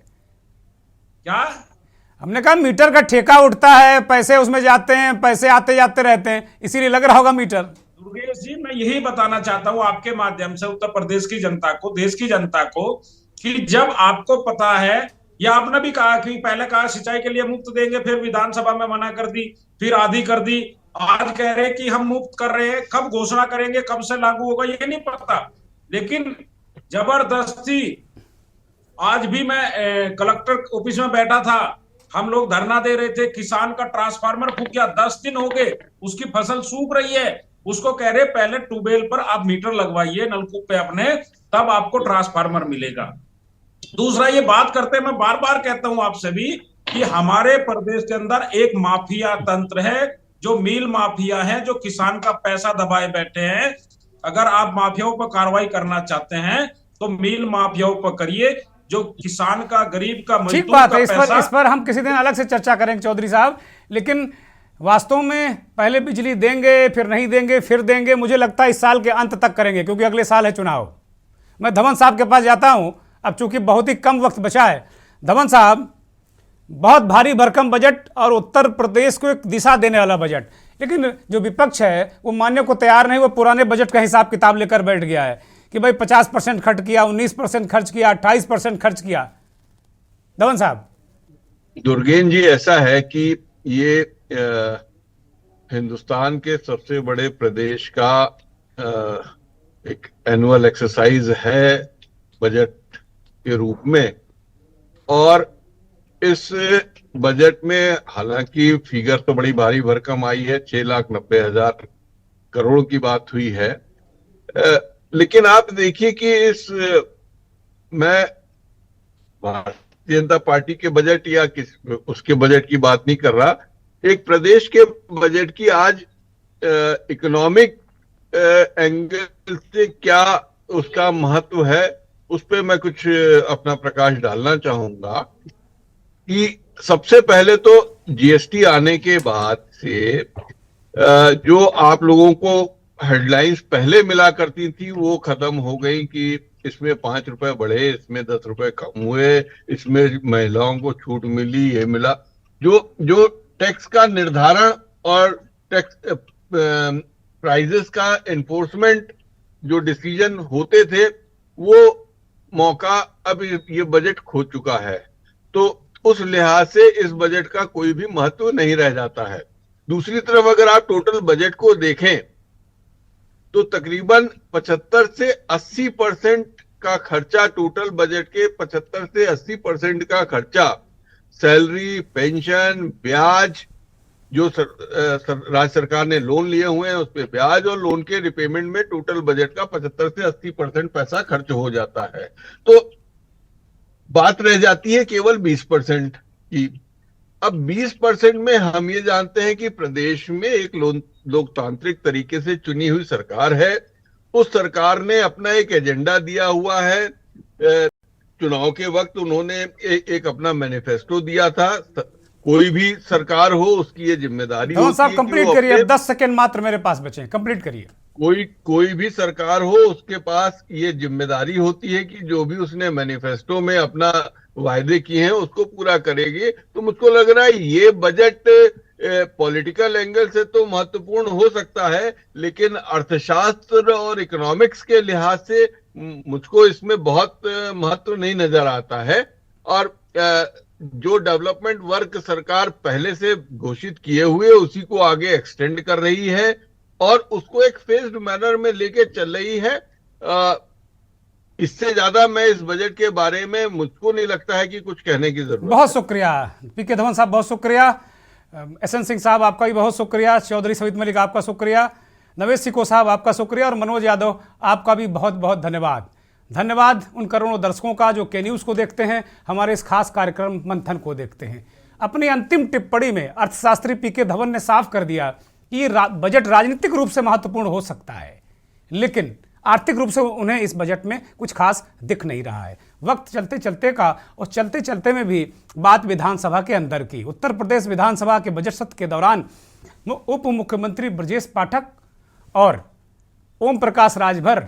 क्या हमने कहा मीटर का ठेका उठता है, पैसे उसमें जाते हैं, पैसे आते जाते रहते हैं, इसीलिए लग रहा होगा मीटर। दुर्गेश जी, मैं यही बताना चाहता हूं आपके माध्यम से उत्तर प्रदेश की जनता को, देश की जनता को, कि जब आपको पता है, या आपने भी कहा कि पहले कहा सिंचाई के लिए मुफ्त देंगे, फिर विधानसभा में मना कर दी, फिर आधी कर दी, आज कह रहे कि हम मुफ्त कर रहे हैं, कब घोषणा करेंगे, कब से लागू होगा ये नहीं पता। लेकिन जबरदस्ती, आज भी मैं कलेक्टर ऑफिस में बैठा था, हम लोग धरना दे रहे थे, किसान का ट्रांसफार्मर फूक गया, 10 दिन हो गए, उसकी फसल सूख रही है, उसको कह रहे पहले ट्यूबवेल पर आप मीटर लगवाइए नलकूप पे अपने, तब आपको ट्रांसफार्मर मिलेगा। दूसरा, ये बात करते मैं बार बार कहता हूं आपसे भी कि हमारे प्रदेश के अंदर एक माफिया तंत्र है, जो मील माफिया है, जो किसान का पैसा दबाए बैठे हैं। अगर आप माफियाओं पर कार्रवाई करना चाहते हैं तो मील माफियाओं पर करिए, जो किसान का, गरीब का, मजदूर ठीक बात है। का इस पर हम किसी दिन अलग से चर्चा करेंगे चौधरी साहब। लेकिन वास्तव में पहले बिजली देंगे, फिर नहीं देंगे, फिर देंगे, मुझे लगता है इस साल के अंत तक करेंगे, क्योंकि अगले साल है चुनाव। मैं धवन साहब के पास जाता हूं, अब चूंकि बहुत ही कम वक्त बचा है। धवन साहब, बहुत भारी भरकम बजट और उत्तर प्रदेश को एक दिशा देने वाला बजट, लेकिन जो विपक्ष है वो मानने को तैयार नहीं। वो पुराने बजट का हिसाब किताब लेकर बैठ गया है कि भाई 50% खर्च किया, 19% खर्च किया, 28% खर्च किया। धवन साहब। दुर्गेन जी, ऐसा है कि ये हिंदुस्तान के सबसे बड़े प्रदेश का एक एनुअल एक्सरसाइज है बजट के रूप में, और इस बजट में हालांकि फिगर तो बड़ी भारी भरकम आई है, 6,90,000 करोड़ की बात हुई है। लेकिन आप देखिए कि मैं भारतीय जनता पार्टी के बजट या उसके बजट की बात नहीं कर रहा, एक प्रदेश के बजट की आज इकोनॉमिक एंगल से क्या उसका महत्व है, उस पर मैं कुछ अपना प्रकाश डालना चाहूंगा। कि सबसे पहले तो जीएसटी आने के बाद से जो आप लोगों को हेडलाइंस पहले मिला करती थी वो खत्म हो गई, कि इसमें 5 रुपए बढ़े, इसमें 10 रुपए कम हुए, इसमें महिलाओं को छूट मिली, ये मिला। जो टैक्स का निर्धारण और टैक्स प्राइजेस का एनफोर्समेंट जो डिसीजन होते थे, वो मौका अब ये बजट खो चुका है। तो उस लिहाज से इस बजट का कोई भी महत्व नहीं रह जाता है। दूसरी तरफ अगर आप टोटल बजट को देखें तो तकरीबन 75 से 80% का खर्चा, टोटल बजट के 75 से 80% का खर्चा सैलरी, पेंशन, ब्याज, जो राज्य सरकार ने लोन लिए हुए हैं उस पर ब्याज, और लोन के रिपेमेंट में टोटल बजट का 75 से 80% पैसा खर्च हो जाता है। तो बात रह जाती है केवल 20% की। अब 20% में हम ये जानते हैं कि प्रदेश में एक लोकतांत्रिक तरीके से चुनी हुई सरकार है। उस सरकार ने अपना एक एजेंडा दिया हुआ है। चुनाव के वक्त उन्होंने एक अपना मैनिफेस्टो दिया था। कोई भी सरकार हो उसकी ये जिम्मेदारी होती है। साहब कंप्लीट करिए, अब 10 सेकंड मात्र मेरे पास बचे हैं, कंप्लीट करिए। कोई भी सरकार हो उसके पास ये जिम्मेदारी होती है कि जो भी उसने मैनिफेस्टो में अपना वायदे किए हैं उसको पूरा करेगी। तो मुझको लग रहा है ये बजट पॉलिटिकल एंगल से तो महत्वपूर्ण हो सकता है, लेकिन अर्थशास्त्र और इकोनॉमिक्स के लिहाज से मुझको इसमें बहुत महत्व नहीं नजर आता है। और जो डेवलपमेंट वर्क सरकार पहले से घोषित किए हुए उसी को आगे एक्सटेंड कर रही है और उसको एक फेज्ड मैनर में लेके चल रही है। इससे ज्यादा मैं इस बजट के बारे में मुझको नहीं लगता है कि कुछ कहने की जरूरत है। बहुत शुक्रिया पीके धवन साहब, बहुत शुक्रिया। एसएन सिंह साहब आपका भी बहुत शुक्रिया। चौधरी सईद मलिक आपका शुक्रिया। नवेश सिको साहब आपका शुक्रिया। और मनोज यादव आपका भी बहुत बहुत धन्यवाद। धन्यवाद उन करोड़ों दर्शकों का जो के न्यूज़ को देखते हैं, हमारे इस खास कार्यक्रम मंथन को देखते हैं। अपनी अंतिम टिप्पणी में अर्थशास्त्री पीके धवन ने साफ कर दिया कि ये बजट राजनीतिक रूप से महत्वपूर्ण हो सकता है, लेकिन आर्थिक रूप से उन्हें इस बजट में कुछ खास दिख नहीं रहा है। वक्त चलते चलते का और चलते चलते में भी बात विधानसभा के अंदर की। उत्तर प्रदेश विधानसभा के बजट सत्र के दौरान उप मुख्यमंत्री ब्रजेश पाठक और ओम प्रकाश राजभर,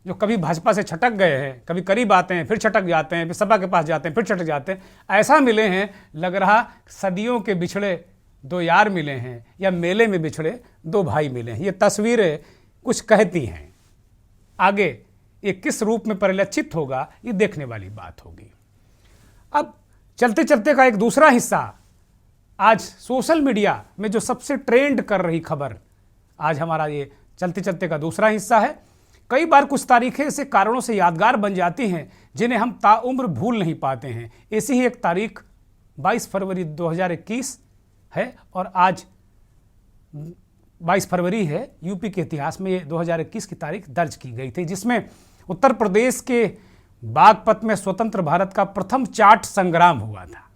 जो कभी भाजपा से छटक गए हैं, कभी करीब आते हैं फिर छटक जाते हैं, फिर सपा के पास जाते हैं फिर छटक जाते हैं, ऐसा मिले हैं लग रहा सदियों के बिछड़े दो यार मिले हैं या मेले में बिछड़े दो भाई मिले हैं। ये तस्वीरें कुछ कहती हैं। आगे ये किस रूप में परिलक्षित होगा ये देखने वाली बात होगी। अब चलते चलते का एक दूसरा हिस्सा, आज सोशल मीडिया में जो सबसे ट्रेंड कर रही खबर, आज हमारा ये चलते चलते का दूसरा हिस्सा है। कई बार कुछ तारीखें ऐसे कारणों से यादगार बन जाती हैं जिन्हें हम ताउम्र भूल नहीं पाते हैं। ऐसी ही एक तारीख 22 फरवरी 2021 है और आज 22 फरवरी है। यूपी के इतिहास में ये 2021 की तारीख दर्ज की गई थी, जिसमें उत्तर प्रदेश के बागपत में स्वतंत्र भारत का प्रथम चाट संग्राम हुआ था।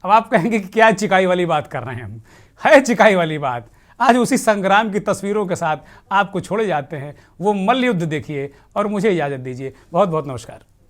अब आप कहेंगे कि क्या चिकाई वाली बात कर रहे हैं हम, है चिकाई वाली बात। आज उसी संग्राम की तस्वीरों के साथ आपको छोड़े जाते हैं। वो मल्ल युद्ध देखिए और मुझे इजाज़त दीजिए। बहुत बहुत नमस्कार।